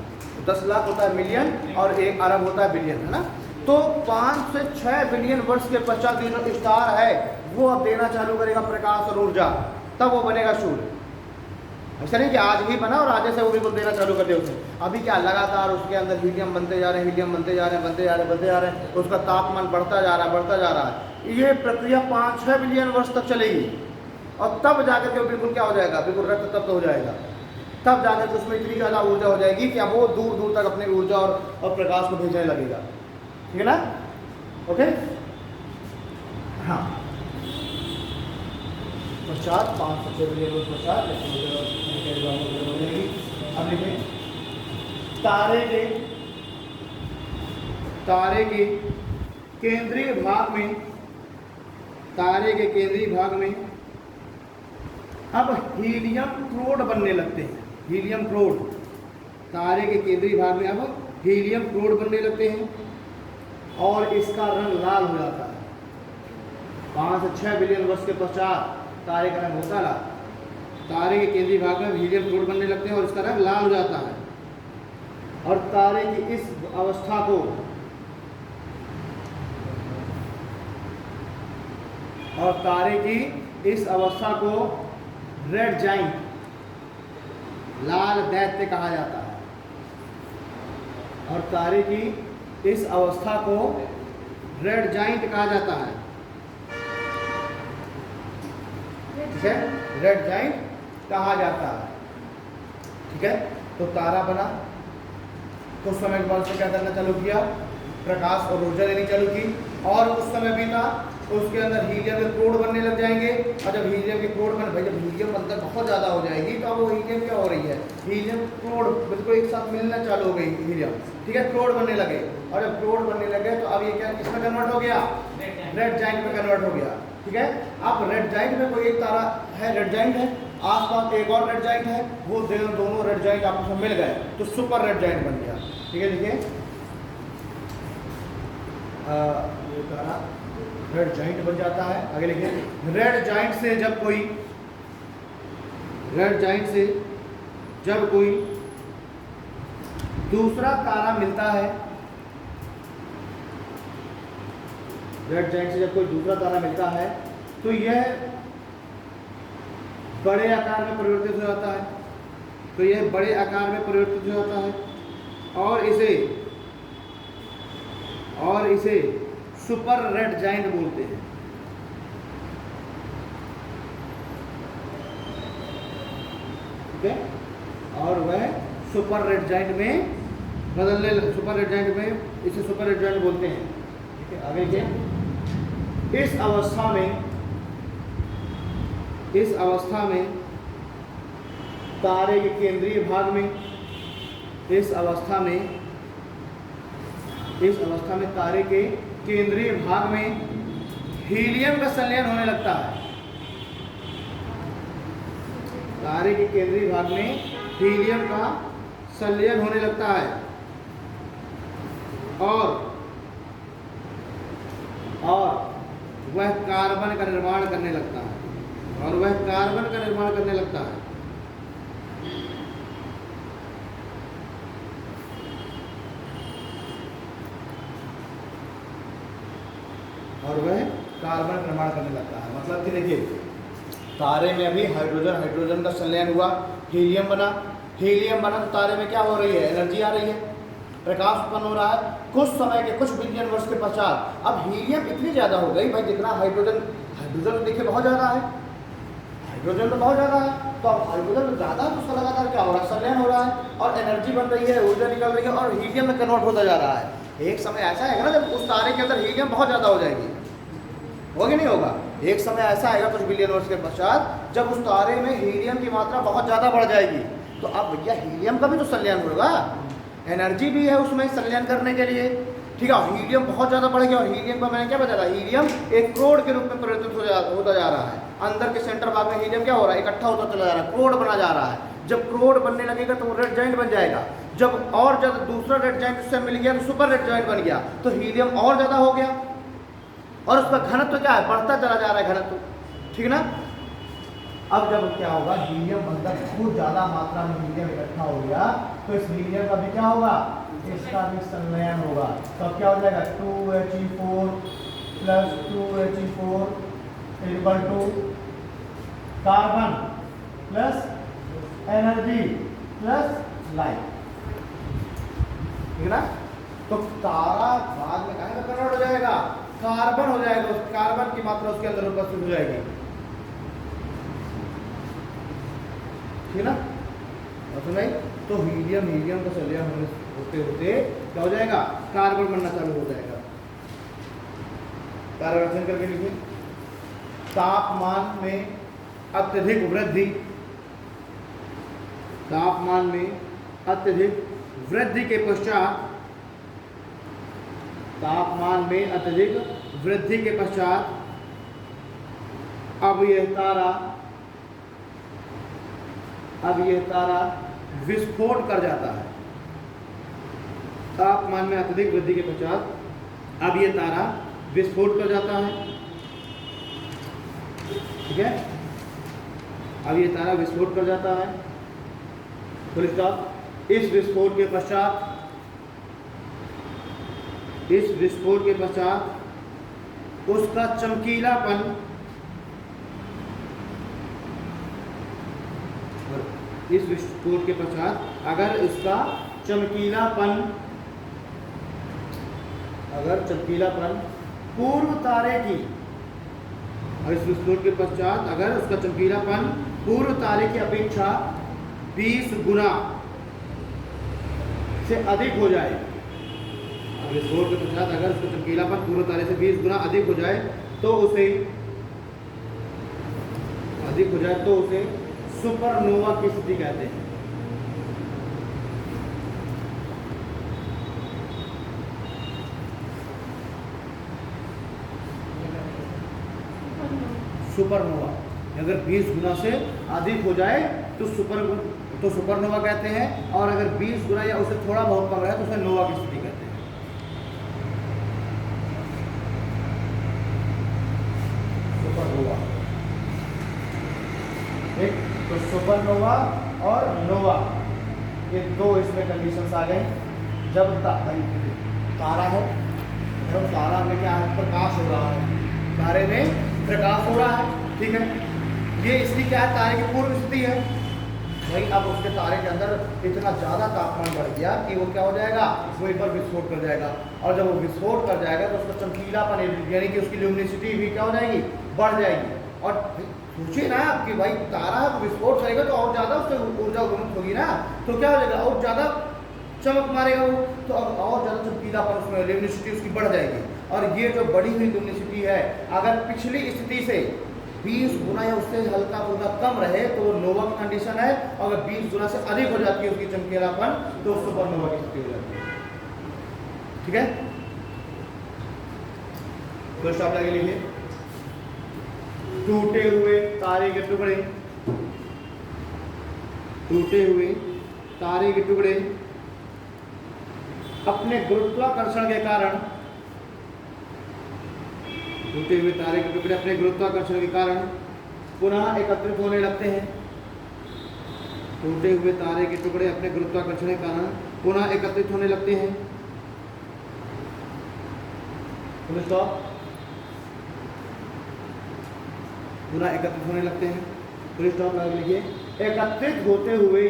10 लाख होता है मिलियन और 1 अरब होता है बिलियन, है ना। तो 5 से 6 बिलियन वर्ष के पश्चात जो स्टार है वो अब देना चालू करेगा प्रकाश और ऊर्जा, तब वो बनेगा सूर्य। ऐसा नहीं कि आज ही बना और आज से वो बिल्कुल देना चालू कर दिया उसने। अभी क्या लगातार उसके अंदर हीलियम बनते जा रहे हैं, उसका तापमान बढ़ता जा रहा है। ये प्रक्रिया 5-6 बिलियन वर्ष तक चलेगी और तब जाकर के बिल्कुल क्या हो जाएगा, बिल्कुल रक्त तप्त हो जाएगा। तब जाकर के उसमें इतनी ज़्यादा ऊर्जा हो जाएगी कि अब वो दूर दूर तक अपनी ऊर्जा और प्रकाश को भेजने लगेगा, ठीक है ना। ओके, हाँ, पश्चात 5 से 6 बिलियन वर्ष पश्चात। अब लिखें तारे के केंद्रीय भाग में अब हीलियम क्रोड बनने लगते हैं। हीलियम क्रोड, तारे के केंद्रीय भाग में अब हीलियम क्रोड बनने लगते हैं और इसका रंग लाल हो जाता है। 5 से 6 बिलियन वर्ष के पश्चात तारे का रंग होता है, तारे के केंद्रीय भाग में हीलियम फ्लूइड बनने लगते हैं और इसका रंग लाल हो जाता है। और तारे की इस अवस्था को रेड जाइंट, लाल दैत्य कहा जाता है। और तारे की इस अवस्था को रेड जाइंट कहा जाता है। ठीक है, रेड जाइंट कहा जाता है। ठीक है, तो तारा बना, कुछ समय के बाद से क्या करना चालू किया, प्रकाश और ऊर्जा लेनी चालू की, और उस समय भी था तो उसके अंदर हीलियम के क्रोड बनने लग जाएंगे। और जब हीलियम के क्रोड बन भाई जब हीलियम अंदर बहुत ज़्यादा हो जाएगी तो अब वो हीलियम क्या हो रही है, हीलियम क्रोड बिल्कुल एक साथ मिलना चालू हो गई हीलियम। ठीक है, क्रोड बनने लगे, और जब क्रोड बनने लगे तो अब ये क्या किसमें कन्वर्ट हो गया, रेड जाइंट में कन्वर्ट हो गया। ठीक है, अब रेड जाइंट में कोई एक तारा है, रेड जाइंट है, आसपास एक और रेड जाइंट है, वो दोनों रेड जाइंट आपस में मिल गए तो सुपर रेड जाइंट बन गया। ठीक है, देखिए ये तारा रेड जाइंट बन जाता है। आगे लिखिए, रेड जाइंट से जब कोई दूसरा तारा मिलता है, रेड जाइंट से जब कोई दूसरा तारा मिलता है तो यह बड़े आकार में परिवर्तित हो जाता है, और इसे सुपर रेड जाइंट बोलते हैं। ठीक है, और वह सुपर रेड जाइंट में इसे सुपर रेड जाइंट बोलते हैं। ठीक है, आगे क्या, इस अवस्था में तारे के केंद्रीय भाग में तारे के केंद्रीय भाग में हीलियम का संलयन होने लगता है। तारे के केंद्रीय भाग में हीलियम का संलयन होने लगता है और वह कार्बन का निर्माण करने लगता है। मतलब कि देखिए, तारे में अभी हाइड्रोजन का संलयन हुआ, हीलियम बना तो तारे में क्या हो रही है, एनर्जी आ रही है, प्रकाश उत्पन्न हो रहा है। कुछ समय के कुछ बिलियन वर्ष के पश्चात अब हीलियम इतनी ज़्यादा हो गई भाई, जितना हाइड्रोजन देखिए बहुत ज़्यादा है, तो अब हाइड्रोजन ज़्यादा तो उसका लगातार क्या हो रहा है, संलयन हो रहा है और एनर्जी बन रही है, ऊर्जा निकल रही है और हीलियम में कन्वर्ट होता जा रहा है। एक समय ऐसा आएगा ना जब उस तारे के अंदर हीलियम बहुत ज़्यादा हो जाएगी, होगा नहीं होगा, एक समय ऐसा आएगा कुछ बिलियन वर्ष के पश्चात जब उस तारे में हीलियम की मात्रा बहुत ज़्यादा बढ़ जाएगी। तो अब भैया हीलियम का भी तो संलयन होगा, एनर्जी भी है उसमें संलयन करने के लिए। ठीक है, हीलियम बहुत ज़्यादा बढ़ गया और हीलियम का मैंने क्या बताया, हीलियम एक क्रोड के रूप में परिवर्तित होता जा रहा है। अंदर के सेंटर भाग में हीलियम क्या हो रहा है, इकट्ठा होता चला जा रहा है, क्रोड बना जा रहा है। जब क्रोड बनने लगेगा तो वो रेड जाइंट बन जाएगा। जब और ज़्यादा दूसरा रेड जाइंट उससे मिल गया तो सुपर रेड जाइंट बन गया, तो हीलियम और ज़्यादा हो गया और उसका घनत्व क्या है, बढ़ता चला जा रहा है घनत्व। ठीक ना, अब जब क्या होगा, हीलियम अंदर बहुत ज़्यादा मात्रा में हीलियम इकट्ठा हो गया तो इस हीलियम का भी क्या होगा, इसका भी संलयन होगा। तो अब क्या हो जाएगा, 2He4 + 2He4 = carbon plus energy plus light. ठीक है ना, तो तारा बाद में कहाँ कन्वर्ट हो जाएगा, कार्बन हो जाएगा, उस कार्बन की मात्रा उसके अंदर उपस्थित हो जाएगी। ठीक है ना, और सुनाई तो हीलियम का संलयन होते होते क्या हो जाएगा, कार्बन बनना चालू हो जाएगा। कार्बन करके लिखिए, तापमान में अत्यधिक वृद्धि के पश्चात अब यह तारा विस्फोट कर जाता है। तापमान में अत्यधिक वृद्धि के पश्चात अब यह तारा विस्फोट कर जाता है। ठीक है, अब ये तारा विस्फोट कर जाता है, फुल स्टॉप। इस विस्फोट के पश्चात उसका चमकीलापन अगर चमकीलापन पूर्व तारे की अपेक्षा 20 गुना से अधिक हो जाए, विस्फोट के पश्चात अगर उसका चमकीलापन पूर्व तारे से 20 गुना अधिक हो जाए तो उसे सुपरनोवा की स्थिति कहते हैं। सुपरनोवा अगर 20 गुना से अधिक हो जाए तो सुपरनोवा कहते हैं, और अगर 20 गुना या उससे थोड़ा बहुत कम रहे तो उसे नोवा की स्थिति कहते हैं। सुपरनोवा, एक तो सुपरनोवा और नोवा, ये दो इसमें कंडीशंस आ गए। जब तारा है, जब तारा में क्या है, प्रकाश हो रहा है, तारे में प्रकाश हो रहा है, ठीक है। ये स्थिति क्या है, तारे की पूर्व स्थिति है। भाई अब उसके तारे के अंदर इतना ज़्यादा तापमान बढ़ गया कि वो क्या हो जाएगा, वो एक बार विस्फोट कर जाएगा, और जब वो विस्फोट कर जाएगा तो उसका चमकीलापन यानी कि उसकी ल्यूमिनिसिटी भी क्या हो जाएगी, बढ़ जाएगी। और सोचिए ना कि भाई तारा विस्फोट करेगा तो और ज़्यादा उससे ऊर्जा उपलब्ध होगी ना, तो क्या हो जाएगा, और ज़्यादा चमक मारेगा वो, तो और ज़्यादा चमकीलापन उसमें ल्यूमिनिसिटी उसकी बढ़ जाएगी। और ये जो बढ़ी हुई ल्यूमिनिसिटी है अगर पिछली स्थिति से 20 गुना या उससे हल्का फुल्का कम रहे तो वो नोवा की कंडीशन है, और अगर 20 गुना से अधिक हो जाती है उसकी चमकीलापन तो सुपरनोवा की स्थिति हो जाती है, ठीक है। तो स्टॉप लगे लिखिए, टूटे हुए तारे के टुकड़े अपने गुरुत्वाकर्षण के कारण पुनः एकत्रित होने लगते हैं। टूटे हुए तारे के टुकड़े अपने गुरुत्वाकर्षण के कारण पुनः एकत्रित होने लगते हैं। Full stop. पुनः एकत्रित होने लगते हैं, फुल स्टॉप लगा लीजिए। एकत्रित होते हुए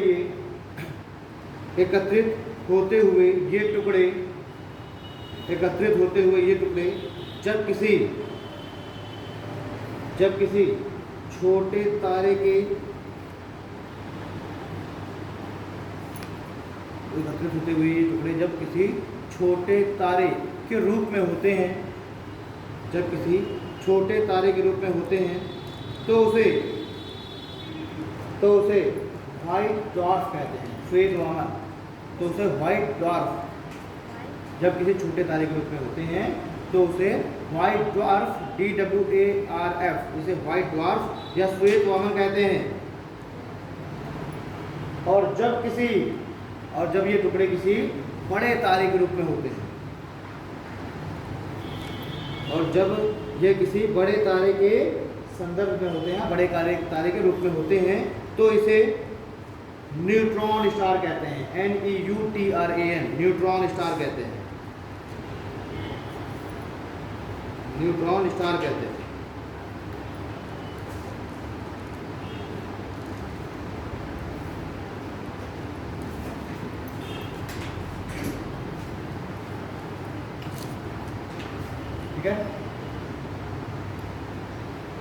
ये टुकड़े जब किसी छोटे तारे के एकत्रित होते हुए ये टुकड़े जब किसी छोटे तारे के रूप में होते हैं, तो उसे व्हाइट ड्वार्फ कहते हैं, श्वेत वाहन। तो उसे व्हाइट ड्वार्फ, जब किसी छोटे तारे के रूप में होते हैं तो उसे व्हाइट ड्वार्फ DWARF, इसे व्हाइट ड्वार्फ या श्वेत वाहन कहते हैं। और जब ये टुकड़े किसी बड़े तारे के रूप में होते हैं, और जब ये किसी बड़े तारे के संदर्भ में होते हैं, बड़े तारे के रूप में होते हैं, तो इसे न्यूट्रॉन स्टार कहते हैं, NEUTRAN, न्यूट्रॉन स्टार कहते हैं, न्यूट्रॉन स्टार कहते हैं। ठीक है,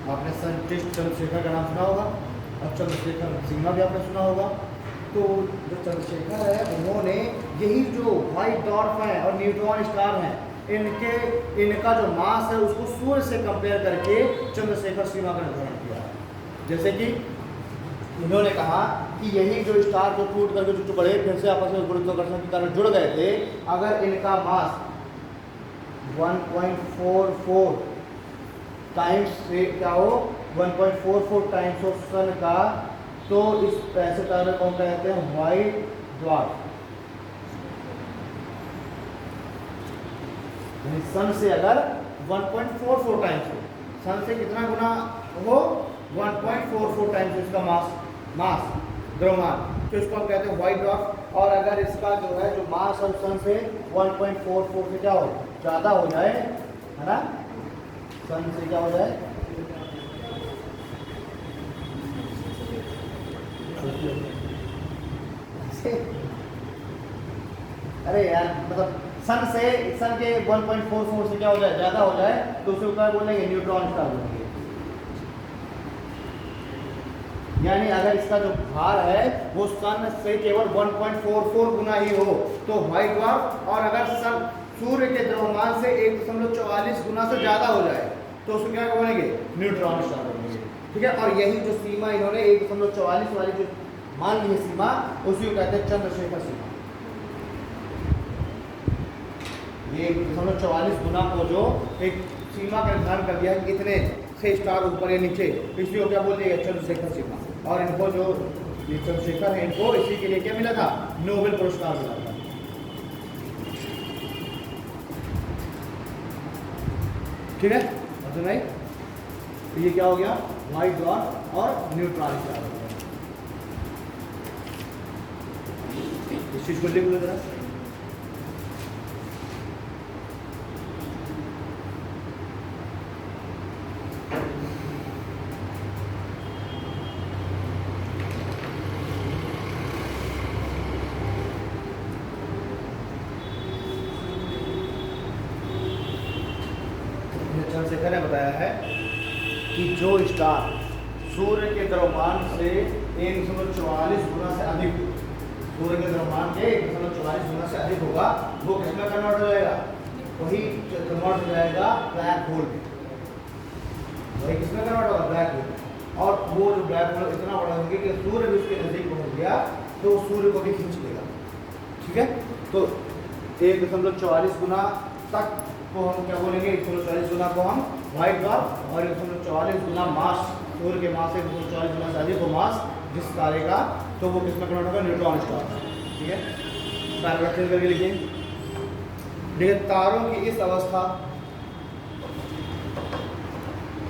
आपने साइंटिस्ट चंद्रशेखर का नाम सुना होगा, और चंद्रशेखर सिन्हा भी आपने सुना होगा। तो जो चंद्रशेखर है उन्होंने यही जो व्हाइट डॉर्फ है और न्यूट्रॉन स्टार हैं, इनका जो मास है उसको सूर्य से कंपेयर करके चंद्रशेखर सीमा का निर्धारण किया। जैसे कि इन्होंने कहा कि यही जो स्टार जो टूट करके जो टुकड़े फिर से आपस में गुरुत्वाकर्षण के कारण जुड़ गए थे, अगर इनका मास 1.44 टाइम्स से क्या हो, 1.44 टाइम्स ऑफ सन का, तो इस ऐसे तारे को कहते हैं व्हाइट ड्वार्फ। सन से अगर 1.44 टाइम्स हो, सन से कितना गुना हो, 1.44 टाइम्स इसका मास द्रव्यमान, तो इसको हम कहते हैं व्हाइट ड्वार्फ। और अगर इसका जो है जो मास ऑफ सन से 1.44 से क्या हो ज़्यादा हो जाए, है ना, सन से क्या हो जाए, अरे यार मतलब सन के 1.44 से क्या हो जाए, ज़्यादा हो जाए, तो उसे क्या बोलेंगे, न्यूट्रॉन स्टार बोलेंगे। यानी अगर इसका जो भार है वो सन से केवल 1.44 गुना ही हो तो व्हाइट ड्वार्फ, और अगर सन सूर्य के द्रव्यमान से 1.44 गुना से ज़्यादा हो जाए तो उसको क्या बोलेंगे, न्यूट्रॉन स्टार बोलेंगे। ठीक है, और यही जो सीमा इन्होंने 1.44 वाली जो मान ली है सीमा, उसी को कहते हैं चंद्रशेखर सीमा। ये 1.44 गुना को जो एक सीमा का निर्धारण कर दिया है कि इतने से स्टार ऊपर या नीचे, इसलिए को क्या बोल दिया, चंद्रशेखर सीमा। और इनको जो ये चंद्रशेखर है, इनको इसी के लिए क्या मिला था, नोबेल पुरस्कार मिला था। ठीक है, समझ में आई? तो ये क्या हो गया, व्हाइट ड्वार्फ और न्यूट्रॉन स्टार हो गया। इस चीज को लिख लो जरा। चंद्रशेखर ने बताया है कि जो स्टार सूर्य के द्रव्यमान से 1.44 गुना से अधिक, सूर्य के द्रव्यमान के 1.44 गुना से अधिक होगा, वो किसमें कन्वर्ट हो जाएगा, वही कन्वर्ट हो जाएगा ब्लैक होल में। वही किसमें कन्वर्ट होगा, ब्लैक होल। और वो जो ब्लैक होल इतना बड़ा होगा कि सूर्य भी उसके नजदीक पहुंच गया तो सूर्य को भी खींच लेगा। ठीक है, तो 1.44 गुना तक को हम क्या बोलेंगे, 140 गुना को हम व्हाइट ड्वार्फ, और 140 गुना मास, सूर्य के मास से 140 गुना से अधिक हो मास जिस तारे का, तो वो किसमें कन्वर्ट होगा, न्यूट्रॉन स्टार। ठीक है, पैराग्राफ चेंज करके लिखिए। देखिए, तारों की इस अवस्था,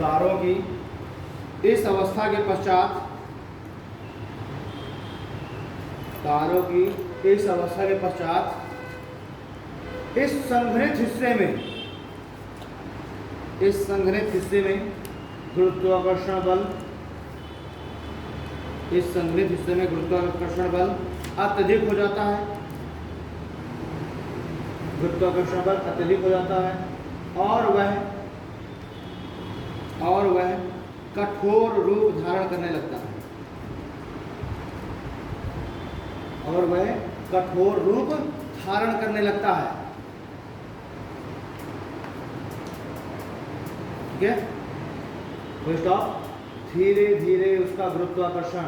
तारों की इस अवस्था के पश्चात, तारों की इस अवस्था के पश्चात इस संघनित हिस्से में, इस संघनित हिस्से में गुरुत्वाकर्षण बल, इस संघनित हिस्से में गुरुत्वाकर्षण बल अत्यधिक हो जाता है, गुरुत्वाकर्षण बल अत्यधिक हो जाता है, और वह कठोर रूप धारण करने लगता है, और वह कठोर रूप धारण करने लगता है। ठीक है, फुल स्टॉप। धीरे धीरे उसका गुरुत्वाकर्षण,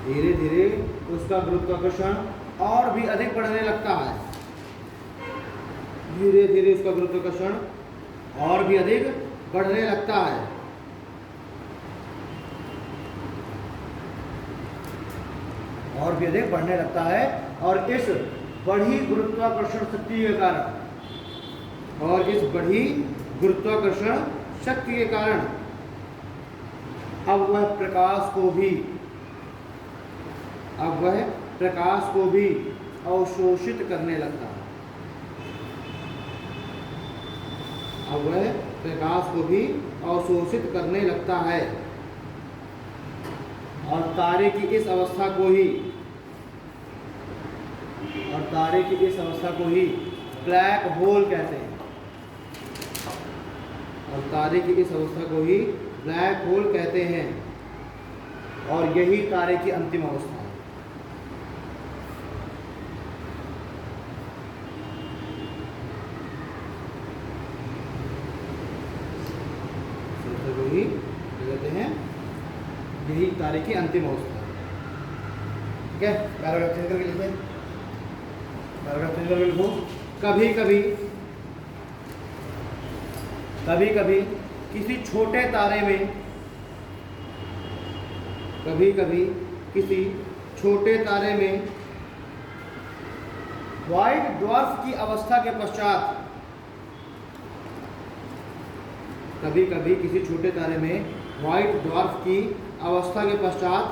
धीरे धीरे उसका गुरुत्वाकर्षण और भी अधिक बढ़ने लगता है, धीरे धीरे उसका गुरुत्वाकर्षण और भी अधिक बढ़ने लगता है। और भी अधिक बढ़ने लगता है, और इस बढ़ी गुरुत्वाकर्षण शक्ति के कारण, और इस बढ़ी गुरुत्वाकर्षण शक्ति के कारण अब वह प्रकाश को भी अवशोषित करने लगता है, अब वह प्रकाश को भी अवशोषित करने लगता है। और तारे की इस अवस्था को ही ब्लैक होल कहते हैं, और तारे की इस अवस्था को ही ब्लैक होल कहते हैं, और यही तारे की अंतिम अवस्था है। ही कहते हैं, यही तारे की अंतिम अवस्था है। ठीक है, पैराग्राफ चेंज करके लिखिए, पैराग्राफ चेंज करके लिखो। कभी कभी किसी छोटे तारे में, कभी कभी किसी छोटे तारे में व्हाइट ड्वार्फ की अवस्था के पश्चात, कभी कभी किसी छोटे तारे में व्हाइट ड्वार्फ की अवस्था के पश्चात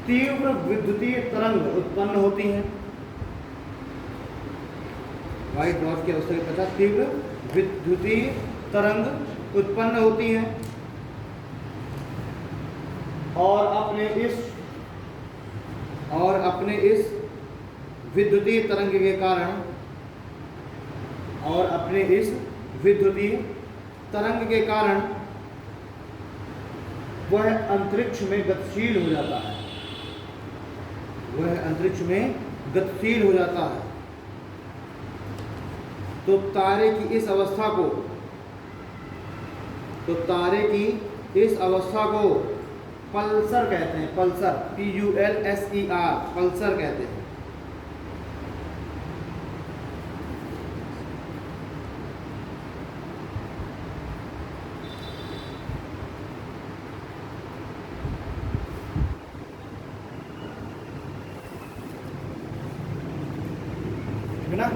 तीव्र विद्युतीय तरंग उत्पन्न होती हैं। व्हाइट ड्वार्फ की अवस्था के पश्चात तीव्र विद्युतीय तरंग उत्पन्न होती हैं और अपने इस विद्युतीय तरंग के कारण वह अंतरिक्ष में गतिशील हो जाता है। तो तारे की इस अवस्था को पल्सर कहते हैं। पल्सर, PULSER, पल्सर कहते हैं। है ना?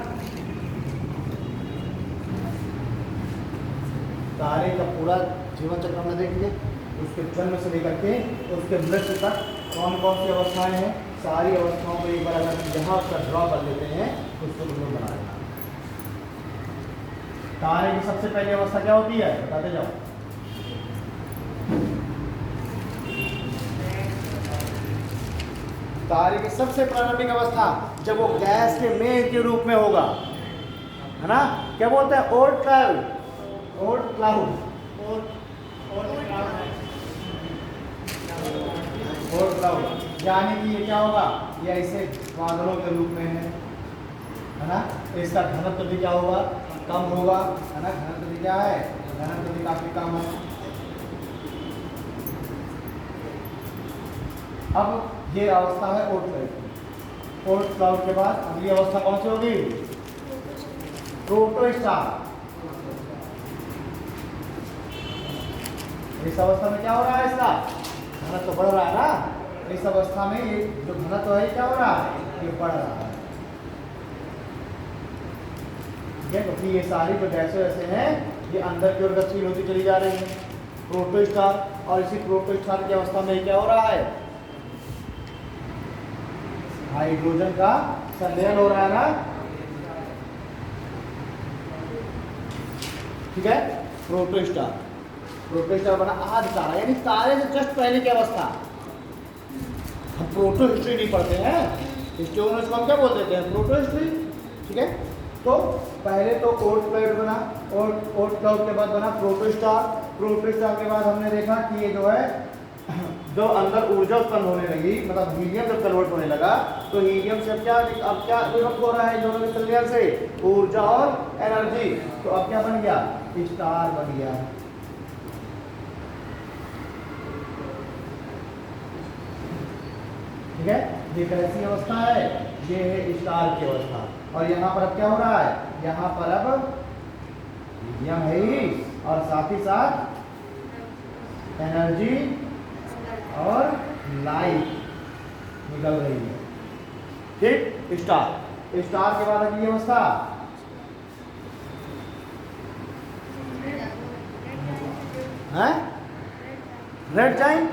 तारे का पूरा जीवन चक्र हमने देख लिया, उसके जन्म से लेकर के उसके मृत्यु तक कौन कौन सी अवस्थाएं हैं, सारी अवस्थाओं को एक बार अगर हम यहाँ पर ड्रॉ कर लेते हैं तो उसको बिल्कुल बना लेना। तारे की सबसे पहली अवस्था क्या होती है, बताते जाओ। तारे की सबसे प्रारंभिक अवस्था जब वो गैस के मेघ के रूप में होगा, है ना, क्या बोलते हैं, ओल्ड क्लाउड। यानी कि ये क्या होगा, ये ऐसे बादलों के रूप में है ना। इसका घनत्व भी क्या होगा, कम होगा, है ना। घनत्व भी क्या है, घनत्व भी काफी कम है। अब ये अवस्था है ओल्ड क्लाउड। ओल्ड क्लाउड के बाद अगली अवस्था कौन सी होगी, प्रोटोस्टार। इस अवस्था में क्या हो रहा है, इसका घनत्व तो बढ़ रहा है ना। इस अवस्था में ये जो घनत्व है क्या हो रहा है, ये बढ़ रहा है। ठीक है, क्योंकि ये सारी जो गैसें ऐसे हैं ये अंदर की ओर गतिशील होती चली जा रही है, प्रोटोस्टार। और इसी प्रोटोस्टार की अवस्था में क्या हो रहा है, हाइड्रोजन का संलयन हो रहा है ना। ठीक है, प्रोटोस्टार बना आदि तारा, यानी तारे से जस्ट पहले की अवस्था। हम प्रोटो हिस्ट्री नहीं पढ़ते हैं, हिस्ट्री को हम क्या बोल देते हैं, प्रोटो हिस्ट्री। ठीक है, तो पहले तो ओल्ड क्लाउड बना, ओल्ड क्लाउड के बाद बना प्रोटोस्टार। प्रोटोस्टार के बाद हमने देखा कि ये जो है, जो अंदर ऊर्जा उत्पन्न होने लगी, मतलब हीलियम जब कन्वर्ट होने लगा, तो हीलियम से अब क्या विभक्त हो रहा है, दोनों के संलयन से ऊर्जा और एनर्जी। तो अब क्या बन गया, स्टार बन गया। ठीक है, ये कैसी अवस्था है, ये है स्टार की अवस्था। और यहाँ पर अब क्या हो रहा है, यहाँ पर अब हीलियम है ही, और साथ ही साथ एनर्जी और लाइट निकल रही है। ठीक, स्टार के बाद अगली अवस्था है रेड जाइंट।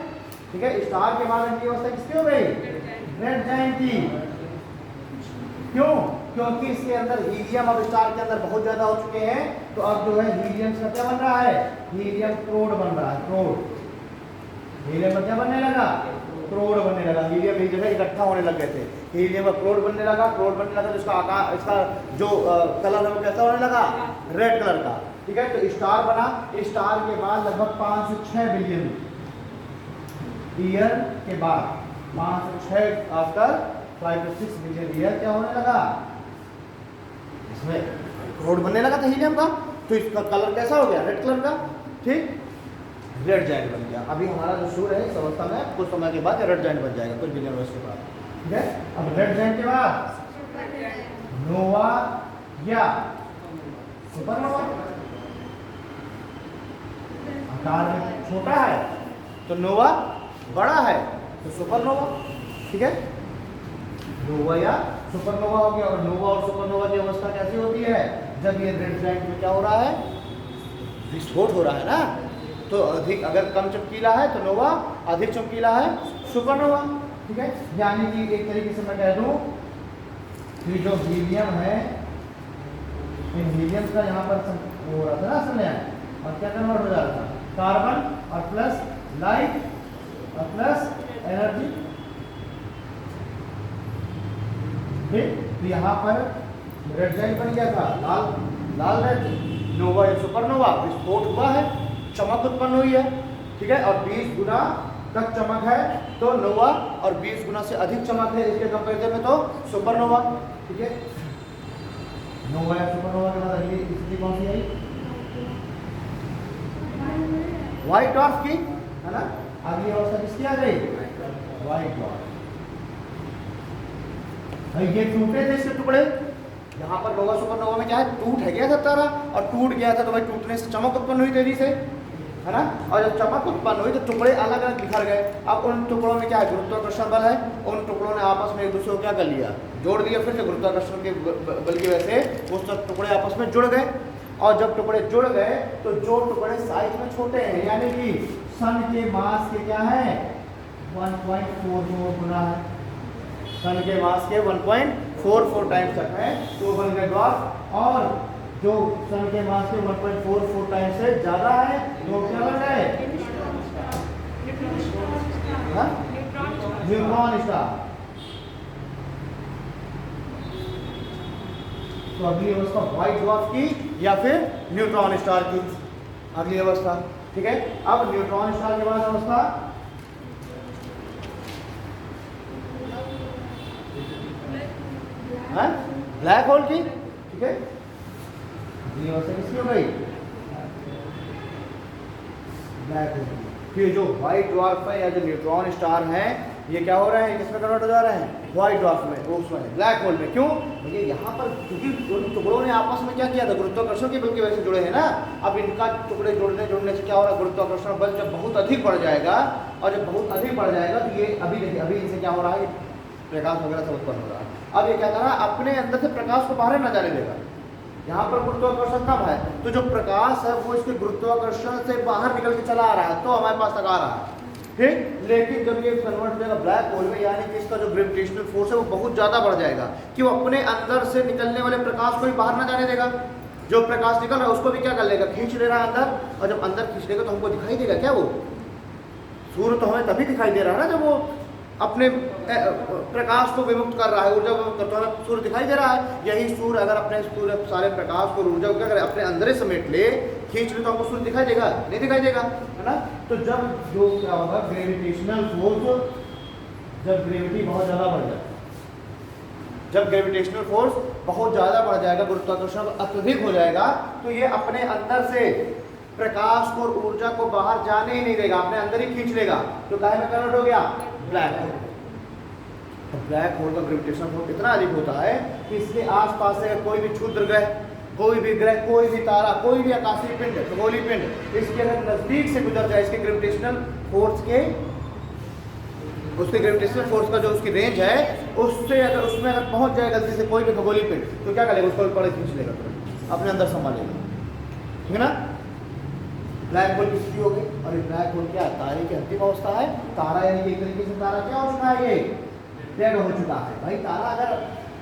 ठीक है, स्टार के बाद अगली अवस्था किसकी हो गई, रेड जाइंट की। क्यों, क्योंकि इसके अंदर हीलियम अब स्टार के अंदर बहुत ज्यादा हो चुके हैं। तो अब जो है हीलियम का क्या बन रहा है, हीलियम क्रोड बन रहा है। हीलियम का क्या बनने लगा, क्रोड बनने लगा। हीलियम एक जगह इकट्ठा होने लग गए थे, हीलियम का क्रोड बनने लगा। तो इसका आकार, इसका जो कलर है वो कैसा होने लगा, रेड कलर का। ठीक है, तो स्टार बना। स्टार के बाद लगभग 5 से 6 बिलियन ईयर के बाद, 5 से 6 आफ्टर 5 to 6 बिलियन ईयर क्या होने लगा, इसमें क्रोड बनने लगा था हीलियम का। तो इसका कलर कैसा हो गया, रेड कलर का। ठीक, रेड जाइंट बन गया। अभी हमारा जो सूर्य है इस अवस्था में कुछ समय के बाद रेड जाइंट बन जाएगा, कुछ बिलियन वर्ष के बाद। ठीक है, अब रेड जाइंट के बाद नोवा या सुपरनोवा। आकार में छोटा है तो नोवा, बड़ा है तो सुपरनोवा। ठीक है, नोवा या सुपरनोवा हो गया। और नोवा और सुपरनोवा की अवस्था कैसी होती है, जब ये रेड जाइंट में क्या हो रहा है, विस्फोट हो रहा है ना, तो अधिक अगर कम चमकीला है तो नोवा, अधिक चमकीला है सुपरनोवा। ठीक है, यानी कि एक तरीके से मैं कह दूं कि जो हीलियम है, इन हीलियम का यहाँ पर हो रहा था ना संलयन, और क्या कन्वर्ट हो जा रहा था, कार्बन और प्लस लाइट और प्लस एनर्जी। ठीक, तो यहाँ पर रेड जाइंट बन गया था, लाल रेड, नोवा या सुपरनोवा, विस्फोट हुआ है, चमक उत्पन्न हुई है। ठीक है, और 20 गुना तक चमक है तो नोवा, और 20 गुना से अधिक चमक है इसके कंपेरिजन में तो सुपरनोवा। ठीक है, नोवा या सुपरनोवा के बाद अगली स्थिति कौन सी आई, व्हाइट डॉर्फ की, है ना। अगली अवस्था किसकी आ गई, व्हाइट डॉर्फ। ये टूटे थे इसके टुकड़े, यहाँ पर नोवा सुपरनोवा में क्या है, टूट है गया था तारा, और टूट गया था तो भाई टूटने से चमक उत्पन्न हुई तेजी से, है ना। और जब चमक उत्पन्न हुई तो टुकड़े अलग अलग बिखर गए। अब उन टुकड़ों में क्या है, गुरुत्वाकर्षण बल है, उन टुकड़ों ने आपस में एक दूसरे को क्या कर लिया, जोड़ दिया, फिर से गुरुत्वाकर्षण के बल की वजह से वो सब टुकड़े आपस में जुड़ गए। और जब टुकड़े जुड़ गए तो जो टुकड़े साइज में छोटे हैं, यानी कि सन के मास के क्या है, 1.44 गुना है, सन के मास के 1.44 टाइम्स तक है, तो बन गए ड्वार्फ। और जो सन के मास के 1.44 टाइम्स से ज्यादा है तो क्या बन गए, न्यूट्रॉन स्टार। तो अगली अवस्था व्हाइट ड्वार्फ की या फिर न्यूट्रॉन स्टार की अगली अवस्था। ठीक है, अब न्यूट्रॉन स्टार के बाद अवस्था ब्लैक होल की। ठीक है, अगली अवस्था किसकी हो गई, ब्लैक होल की। फिर जो व्हाइट ड्वार्फ है या जो न्यूट्रॉन स्टार है, ये क्या हो रहा है, किसमें कन्वर्ट हो जा रहे हैं, व्हाइट ड्वार्फ में, उसमें ब्लैक होल में। क्यों, देखिए यहाँ पर क्योंकि उन टुकड़ों ने आपस में क्या किया था, गुरुत्वाकर्षण के बल की वजह से जुड़े हैं ना। अब इनका टुकड़े जुड़ने से क्या हो रहा है, गुरुत्वाकर्षण बल जब बहुत अधिक बढ़ जाएगा, और जब बहुत अधिक बढ़ जाएगा तो ये अभी देखिए, अभी इनसे क्या हो रहा है, प्रकाश वगैरह सब उत्पन्न हो रहा है। अब ये क्या कर रहा है, अपने अंदर से प्रकाश को बाहर न जाने देगा। यहाँ पर गुरुत्वाकर्षण कम है तो जो प्रकाश है वो इसके गुरुत्वाकर्षण से बाहर निकल के चला आ रहा है, तो हमारे पास तक आ रहा है। ठीक, लेकिन जब ये कन्वर्ट हो जाएगा ब्लैक होल में, यानी कि इसका जो ग्रेविटेशनल फोर्स है वो बहुत ज़्यादा बढ़ जाएगा कि वो अपने अंदर से निकलने वाले प्रकाश को भी बाहर ना जाने देगा। जो प्रकाश निकल रहा है उसको भी क्या कर लेगा, खींच ले रहा है अंदर, और जब अंदर खींच लेगा तो हमको दिखाई देगा क्या, वो सूर्य तो हमें तभी दिखाई दे रहा है ना जब वो अपने प्रकाश को विमुक्त कर रहा है, ऊर्जा विमुक्त करता है, सूर्य दिखाई दे रहा है। यही सूर्य अगर अपने पूरे सारे प्रकाश को, ऊर्जा को क्या करे, अपने अंदर ही समेट ले, खींच ले, तो हमको सूर्य दिखाई देगा, नहीं दिखाई देगा, है ना। तो जब जो क्या होगा, ग्रेविटेशनल फोर्स, जब ग्रेविटी बहुत ज़्यादा बढ़ जाए, जब ग्रेविटेशनल फोर्स बहुत ज़्यादा बढ़ जाएगा, गुरुत्वाकर्षण अत्यधिक हो जाएगा, तो ये अपने अंदर से प्रकाश को, ऊर्जा को बाहर जाने ही नहीं देगा, अपने अंदर ही खींच लेगा। तो काहे में कन्वर्ट हो गया, ब्लैक होल। तो ब्लैक होल का ग्रेविटेशनल फोर्स इतना अधिक होता है कि इसके आसपास से कोई भी क्षुद्र ग्रह, कोई भी ग्रह, कोई भी तारा, कोई भी आकाशीय पिंड, खगोलीय पिंड इसके अगर नजदीक से गुजर जाए, इसके ग्रेविटेशनल फोर्स के, उसके ग्रेविटेशनल फोर्स का जो उसकी रेंज है, उससे अगर उसमें अगर पहुंच जाए गलती से कोई भी खगोलीय पिंड, तो क्या करेगा, उसको पड़े खींच लेगा, अपने अंदर संभालेगा। ठीक है ना। ब्लैक होल किसकी होगी, और ये ब्लैक होल क्या, तारे की अंतिम अवस्था है। तारा यानी कि एक तरीके से तारा क्या हो चुका है, ये डेड हो चुका है। भाई तारा अगर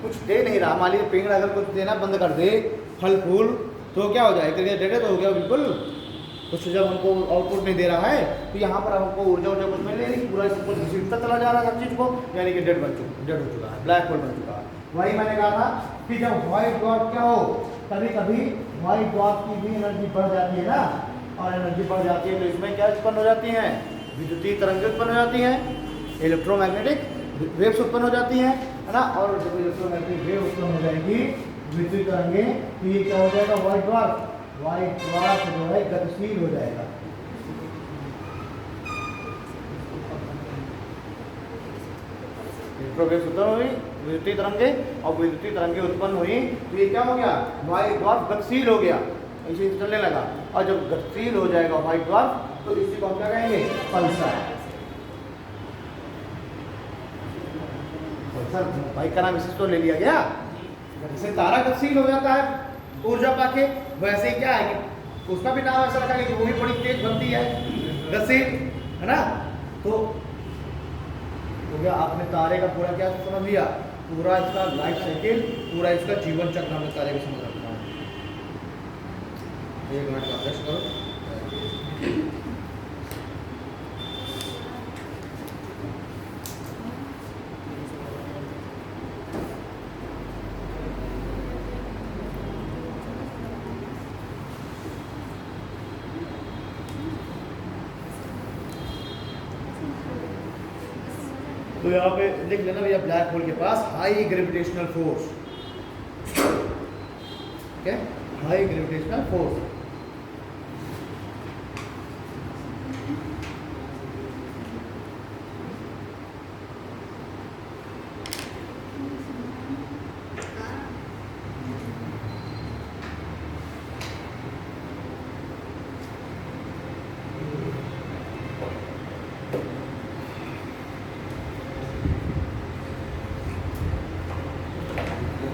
कुछ दे नहीं रहा, मान लीजिए पेड़ अगर कुछ देना बंद कर दे, फल फूल, तो क्या हो जाएगा, डेड तो हो गया बिल्कुल, कुछ जब हमको आउटपुट नहीं दे रहा है, तो यहाँ पर हमको ऊर्जा कुछ मिल नहीं रही, पूरा सब कुछ घसीटता चला जा रहा है सब चीज़ को, यानी कि डेड हो चुका है, ब्लैक होल बन चुका है। वही मैंने कहा था कि जब व्हाइट ड्वार्फ क्या हो, कभी कभी व्हाइट ड्वार्फ की भी एनर्जी बढ़ जाती है ना, और एनर्जी बढ़ जाती है तो इसमें क्या उत्पन्न हो जाती हैं, विद्युतीय तरंगें उत्पन्न हो जाती हैं, इलेक्ट्रोमैग्नेटिक वेव्स उत्पन्न हो जाती हैं, है ना। और जब इलेक्ट्रोमैग्नेटिक वेव उत्पन्न हो जाएगी, विद्युत तरंगें, तो ये क्या हो जाएगा, व्हाइट ड्वार्फ जो है गतिशील हो जाएगा। इलेक्ट्रोवेव्स उत्पन्न हुई, विद्युतीय तरंगें, और विद्युतीय तरंगें उत्पन्न हुई तो ये क्या हो गया, व्हाइट ड्वार्फ गतिशील हो गया, इसी से चलने लगा। और जब गतिशील हो जाएगा व्हाइट ड्वार्फ, तो इसी को हम क्या कहेंगे, पल्सर। पल्सर बाइक का नाम इसी तो ले लिया गया। जैसे तारा गतिशील हो जाता है ऊर्जा पाके, वैसे ही क्या है कि उसका भी नाम ऐसा रखा गया कि वो भी बड़ी तेज बनती है, घसीट, है ना। तो हो गया, आपने तारे का पूरा क्या समझ लिया, पूरा इसका लाइफ साइकिल, पूरा इसका जीवन चक्र हमने तारे का समझ रखा है। 1 मिनट का अभ्यास करो। तो यहाँ पे लिख लेना भैया, ब्लैक होल के पास हाई ग्रेविटेशनल फोर्स, ठीक है, हाई ग्रेविटेशनल फोर्स।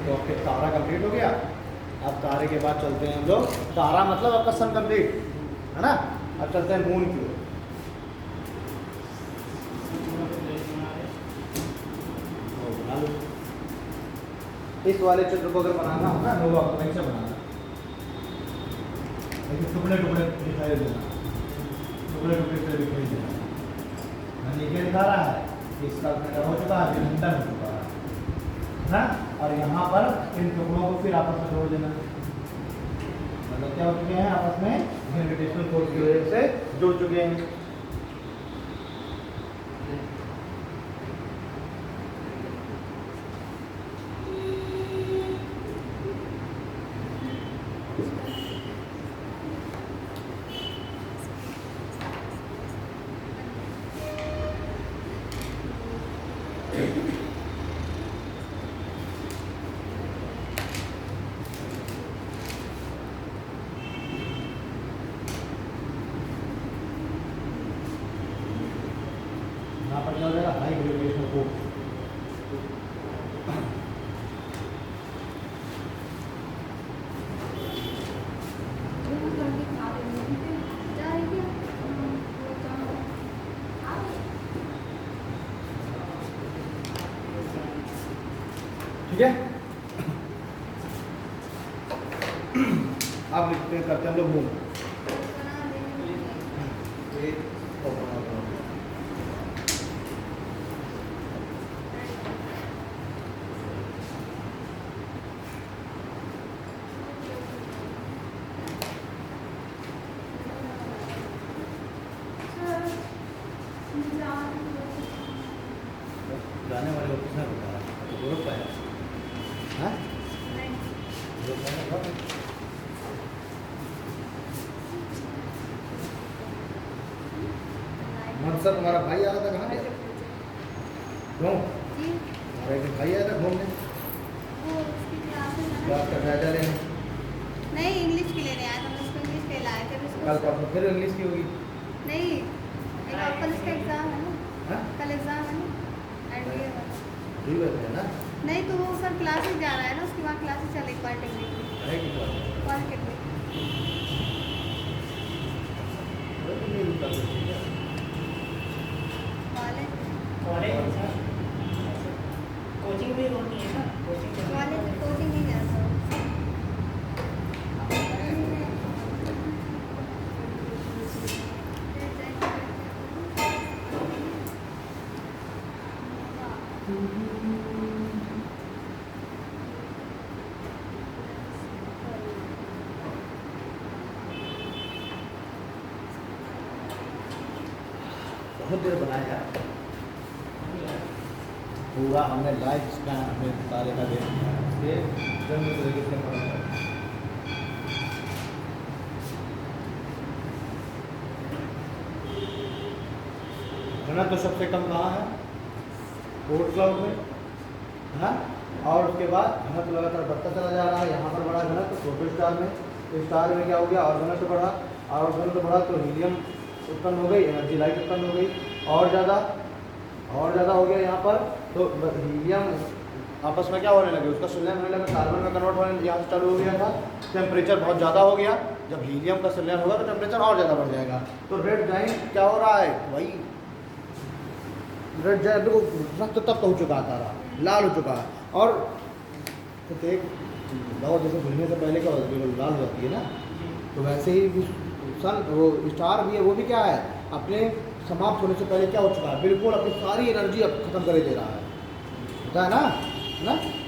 तो आपके तारा कंप्लीट हो गया। अब तारे के बाद चलते हैं हम लोग, तारा मतलब आपका सन कंप्लीट, है ना। अब चलते हैं मून की ओर। बना लो। इस वाले चित्र को अगर बनाना हो ना, नोवा को कैसे बनाना, लेकिन टुकड़े टुकड़े दिखाई देना, टुकड़े टुकड़े से दिखाई देना। मैंने ये दिखा रहा है कि इसका हो चुका है, खंडन हो चुका है ना। और यहाँ पर इन टुकड़ों को फिर आपस में जोड़ देना, मतलब क्या हो चुके हैं, आपस में ग्रेविटेशनल फोर्स की वजह से जुड़ चुके हैं। यहाँ पर क्या हो जाएगा, हाई ग्रेविटेशनल फोर्स। ठीक है, अब लिखते हैं, करते हैं हम लोग मून। जाने वाले को किसने बताया, तो जरूरत पाया, हाँ जरूरत पाया बहुत है। मनसर तुम्हारा भाई आया था, कहाँ गया, क्यों, हमारा एक भाई आया था घूमने, क्लास का जायजा लेने, नहीं इंग्लिश के लिए नहीं आया था, मैं उसको इंग्लिश के लिए लाए थे। कल परसों फिर इंग्लिश की होगी, नहीं कल इसका एग्जाम है ना, हाँ कल एग्जाम है ना, एंड ठीक है ना। नहीं तो वो सर क्लासेस जा रहा है ना, उसके बाद क्लासेस चले पॉलिटेक्निक की, है कि बात पॉलिटेक्निक। नहीं रुका तो ठीक है। कॉलेज कोचिंग भी होती है ना, कोचिंग कॉलेज कोचिंग नहीं गया था। बहुत देर बनाया है पूरा, हमने लाइफ स्पैन अपने तारे का देख लिया है, इसके जन्म से लेकर इसके मरण तक। घनत्व तो सबसे कम कहाँ है, ओट क्लाउड में, है ना। और उसके बाद घनत्व लगातार बढ़ता चला जा रहा है, यहाँ पर बढ़ा घनत्व प्रोटो स्टार में, तो स्टार में क्या हो गया, और घनत्व बढ़ा, और घनत्व बढ़ा तो हीलियम उत्पन्न हो गई, एनर्जी लाइट उत्पन्न हो गई, और ज़्यादा हो गया यहाँ पर, तो हीलियम आपस में क्या होने लगे, उसका संलयन होने लगा, कार्बन में कन्वर्ट होने यहाँ से चालू हो गया था, टेम्परेचर बहुत ज़्यादा हो गया, जब हीलियम का संलयन होगा तो टेम्परेचर और ज़्यादा बढ़ जाएगा। तो रेड जाइंट क्या हो रहा है भाई, रेड जाइंट को रक्त तप्त हो चुका है तारा, लाल हो चुका है। और तो देख और जैसे घुलने से पहले क्या होता है, बिल्कुल लाल हो जाती है ना, तो वैसे ही सन वो स्टार भी है, वो भी क्या है अपने समाप्त होने से पहले क्या हो चुका है, बिल्कुल अपनी सारी एनर्जी अब खत्म कर दे रहा है, होता है ना।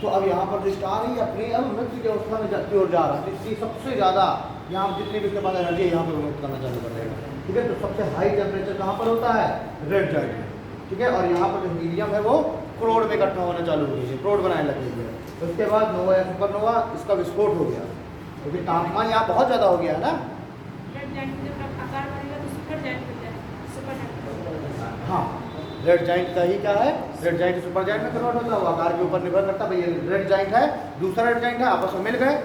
तो अब यहाँ पर जो स्टार ही अपनी अब मृत्यु की अवस्था में की ओर जा रहा है, इसकी सबसे ज़्यादा यहाँ जितनी भी इसके पास एनर्जी है यहाँ पर विमुक्त करना चालू कर देगा, ठीक है। तो सबसे हाई टेम्परेचर कहाँ पर होता है, रेड जाइंट में, ठीक है। और यहाँ पर जो हीलियम है वो क्रोड में इकट्ठा होना चालू हो गई, क्रोड बनाने लग गई है। तो उसके बाद नोवा या सुपरनोवा, इसका विस्फोट हो गया, क्योंकि तापमान यहाँ बहुत ज़्यादा हो गया है ना। हाँ, रेड जाइंट का ही क्या है, रेड जाइंट सुपर जाइंट में कन्वर्ट होता है, वो आकार के ऊपर निर्भर करता है। भाई ये रेड जाइंट है, दूसरा रेड जाइंट है, आपस में मिल गए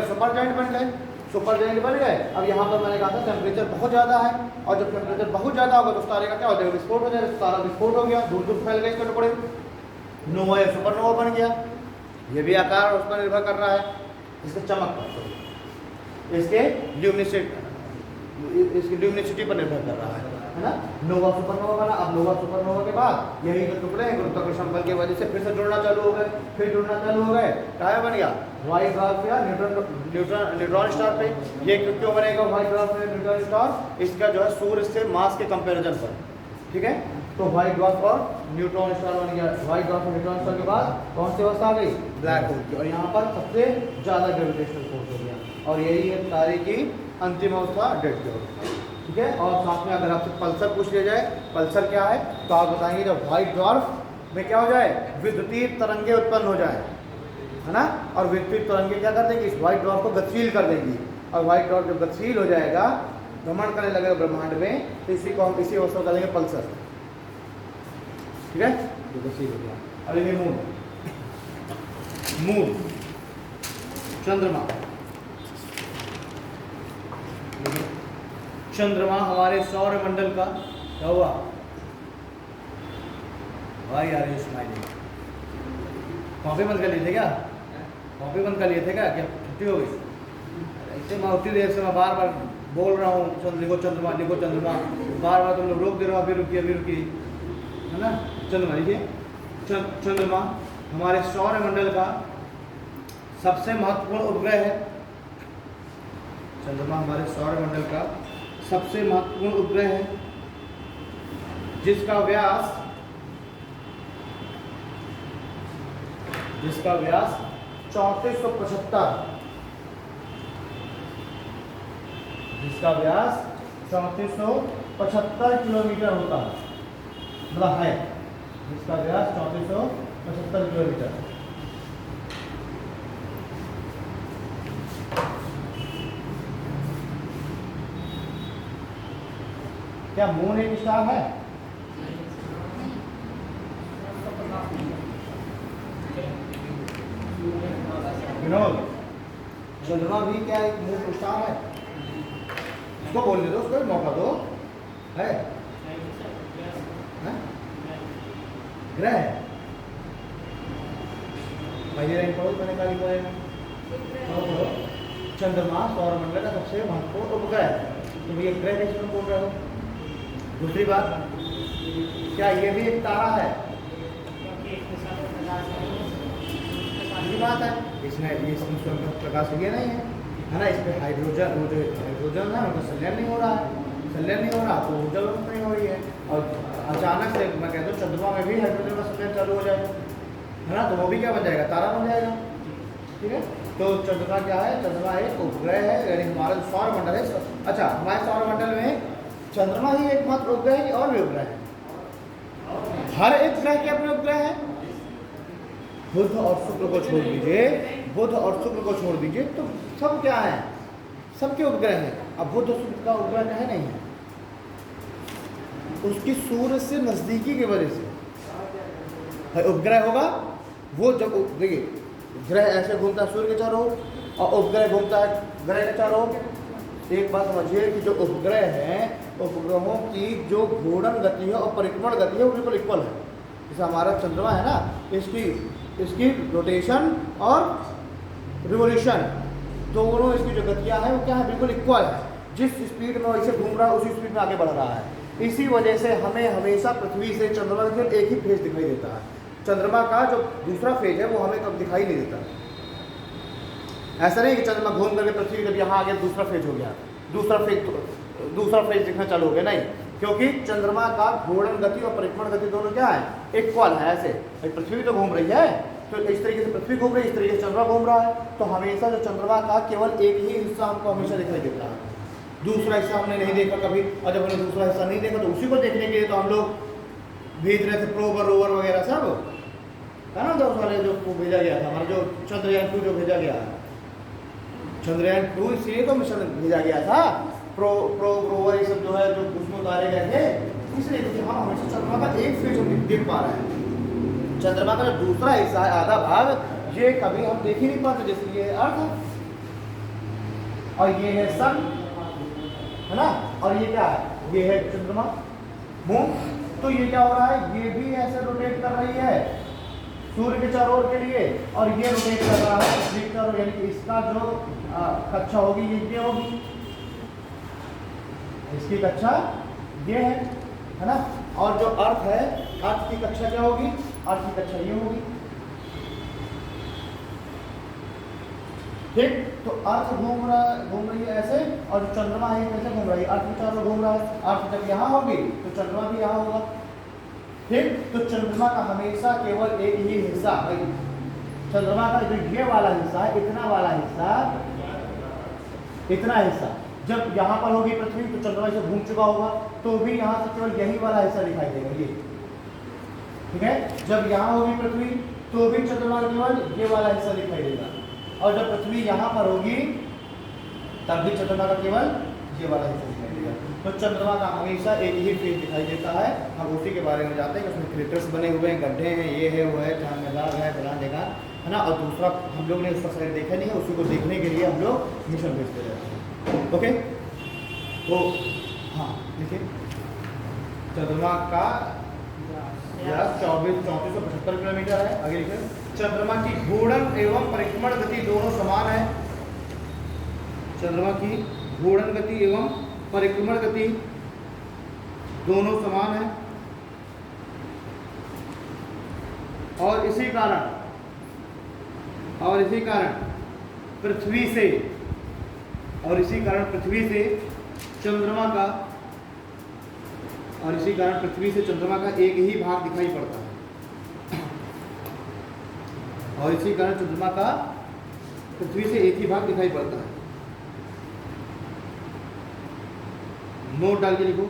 सुपर जाइंट बन गए, सुपर जाइंट बन गए। अब यहाँ पर मैंने कहा था टेम्परेचर बहुत ज़्यादा है, और जब टेम्परेचर बहुत ज़्यादा होगा तो उस तारे का क्या हो जाएगा, विस्फोट हो जाएगा। तारा विस्फोट हो गया, दूर दूर फैल गए इसके टुकड़े, नोवा या सुपरनोवा बन गया। ये भी आकार उस पर निर्भर कर रहा है, इसके चमक पर, इसके ल्यूमिनिसिटी पर निर्भर कर रहा है ना। नोवा सुपरनोवा बना। अब नोवा सुपरनोवा के बाद यही जो टुकड़े हैं गुरुत्वाकर्षण बल की वजह से फिर से जुड़ना चालू हो गए, क्या बन गया, व्हाइट ड्वार्फ या न्यूट्रॉन स्टार पे। ये क्यों बनेगा व्हाइट ड्वार्फ या न्यूट्रॉन स्टार, इसका जो है सूर्य से मास के कंपैरिजन पर, ठीक है। तो व्हाइट ड्वार्फ और न्यूट्रॉन स्टार बन गया। व्हाइट ड्वार्फ और न्यूट्रॉन स्टार के बाद कौन सी अवस्था आ गई, ब्लैक होल की, और यहाँ पर सबसे ज़्यादा ग्रेविटेशनल फोर्स हो गया, और यही है तारे की अंतिम अवस्था, डेड की अवस्था, ठीक है। और साथ में अगर आपसे पल्सर पूछ लिया जाए, पल्सर क्या है, तो आप बताएंगे जब व्हाइट ड्वार्फ में क्या हो जाए, विद्युतीय तरंगे उत्पन्न हो जाए, है ना। और विद्युतीय तरंगे क्या कर देंगी, इस व्हाइट ड्वार्फ को गतिशील कर देंगी, और व्हाइट ड्वार्फ जब गतिशील हो जाएगा, भ्रमण करने लगेगा ब्रह्मांड में, तो इसी को हम इसी अवस्था को कहेंगे पल्सर, ठीक है। जो गतिशील हो गया। अब ये मून, चंद्रमा। चंद्रमा हमारे सौर मंडल का क्या हुआ, भाई यार ये स्माइलिंग कॉपी बंद कर लिए थे क्या, कॉपी बंद कर लिए थे क्या छुट्टी हो गई। ऐसे मैं उतनी देर से मैं बार बार बोल रहा हूँ लिखो चंद्रमा, बार बार तुम लोग रोक दे रहे हो, अभी रुकिए, है ना। चंद्रमा लिखिए, चंद्रमा हमारे सौर मंडल का सबसे महत्वपूर्ण उपग्रह है। चंद्रमा हमारे सौर मंडल का सबसे महत्वपूर्ण उपग्रह है, जिसका व्यास 3475 किलोमीटर होता है, मतलब है, जिसका व्यास 3475 किलोमीटर। क्या मून एक स्टार है, विनोद, चंद्रमा भी क्या एक मून स्टार है, उसको बोलने दो, उसको मौका दो, है ग्रह है। पहले लाइन पढ़ो, मैंने कहा लिखा चंद्रमा सौर मंडल का सबसे महत्वपूर्ण उपग्रह है, तो भैया ग्रह कैसे बोल रहे हो। दूसरी बात, क्या ये भी एक तारा है, बात है, इसमें ये प्रकाश ये नहीं है ना, इस पर हाइड्रोजन, वो जो हाइड्रोजन है उनका संलयन नहीं हो रहा है, तो ऊर्जा नहीं हो रही है। और अचानक से मैं कहता हूँ चंद्रमा में भी हाइड्रोजन का संलयन चालू हो जाएगा, है ना, तो वो भी क्या बन जाएगा, तारा बन जाएगा, ठीक है। तो चंद्रमा क्या है, चंद्रमा एक उपग्रह है, यानी हमारा सौर मंडल है। अच्छा, हमारे सौर मंडल में चंद्रमा ही एकमात्र उपग्रह है, और भी उपग्रह है, हर एक ग्रह के अपने उपग्रह है। बुध और शुक्र को छोड़ दीजिए, तो सब क्या है, सबके उपग्रह हैं। अब बुध और शुक्र का उपग्रह क्या है, नहीं है, उसकी सूर्य से नजदीकी की वजह से उपग्रह होगा। वो जब देखिए ग्रह ऐसे घूमता है सूर्य के चारों ओर, और उपग्रह घूमता है ग्रह के चारों ओर। एक बात समझिए कि जो उपग्रह हैं, उपग्रहों की जो घूर्णन गति है और परिक्रमण गति है वो बिल्कुल इक्वल है। जैसे हमारा चंद्रमा है ना, इसकी रोटेशन और रिवोल्यूशन दोनों इसकी जो गतियाँ हैं वो क्या है, बिल्कुल इक्वल है। जिस स्पीड में वैसे घूम रहा है उसी स्पीड में आगे बढ़ रहा है। इसी वजह से हमें हमेशा पृथ्वी से चंद्रमा का केवल एक ही फेज दिखाई देता है। चंद्रमा का जो दूसरा फेज है वो हमें कब दिखाई नहीं देता। ऐसा नहीं कि चंद्रमा घूम करके पृथ्वी जब यहाँ आ गया दूसरा फेज हो गया, दूसरा फेज दिखना चालू हो गया, नहीं, क्योंकि चंद्रमा का घूर्णन गति और परिक्रमण गति दोनों क्या है, इक्वल है। ऐसे पृथ्वी तो घूम रही है, तो इस तरीके से पृथ्वी घूम रही है, इस तरीके से चंद्रमा घूम रहा है, तो हमेशा जो चंद्रमा का केवल एक ही हिस्सा हमको हमेशा दिखाई देता है, दूसरा हिस्सा हमने नहीं देखा कभी। और जब हमने दूसरा हिस्सा नहीं देखा तो उसी को देखने के लिए तो हम लोग भेज रहे थे प्रोब रोवर वगैरह सब, है ना। तो उस वाले जो भेजा गया था हमारा जो चंद्रयान 2 जो भेजा गया, चंद्रयान 2 इसलिए तो मिशन भेजा गया था, प्रोब रोवर ये सब जो है जो उसमें उतारे गए थे, इसलिए क्योंकि हम हमेशा चंद्रमा का एक फेज हम देख पा रहे हैं। चंद्रमा का जो दूसरा हिस्सा है, आधा भाग, ये कभी हम देख ही नहीं पाते। जैसे ये अर्थ और ये है सन, है ना, और ये क्या है, ये है चंद्रमा मून। तो ये क्या हो रहा है, ये भी ऐसे रोटेट कर रही है सूर्य के चारों ओर के लिए, और ये रोटेट कर रहा है पृथ्वी की चारों ओर, यानी कि इसका जो कक्षा होगी ये होगी, इसकी कक्षा ये है ना। और जो अर्थ है, अर्थ की कक्षा क्या होगी, अर्थ की कक्षा ये होगी, ठीक। तो अर्थ घूम रही है ऐसे, और जो चंद्रमा है कैसे घूम रही है, अर्थ के चारों घूम रहा है। अर्थ जब यहाँ होगी तो चंद्रमा भी यहाँ होगा, ठीक। तो चंद्रमा का हमेशा केवल एक ही हिस्सा, चंद्रमा का जो ये वाला हिस्सा है, इतना हिस्सा जब यहाँ पर होगी पृथ्वी तो चंद्रमा से घूम चुका होगा, तो भी यहाँ से केवल यही वाला हिस्सा दिखाई देगा, ये, ठीक है। जब यहाँ होगी पृथ्वी तो भी चंद्रमा केवल ये वाला हिस्सा दिखाई देगा, और जब पृथ्वी यहाँ पर होगी तब भी चंद्रमा का केवल ये वाला हिस्सा दिखाई देगा। तो चंद्रमा का हमेशा एक ही फेज दिखाई देता है। हम उसी के बारे में जानते हैं कि उसमें क्रेटर्स बने हुए हैं, गड्ढे हैं, ये है, वो है, चांद में दाग है, फलां जगह, है ना। और दूसरा हम लोग ने उसका साइड देखा नहीं है, उसी को देखने के लिए हम लोग मिशन भेजते रहते हैं। ओके, तो हाँ देखिए, चंद्रमा का 3475 किलोमीटर है। आगे लिखिए, चंद्रमा की घूर्णन एवं परिक्रमण गति दोनों समान है। चंद्रमा की घूर्णन गति एवं परिक्रमण गति दोनों समान है, और इसी कारण पृथ्वी से चंद्रमा का एक ही भाग दिखाई पड़ता है, और इसी कारण चंद्रमा का पृथ्वी से एक ही भाग दिखाई पड़ता है। नोट डाल के लिखो,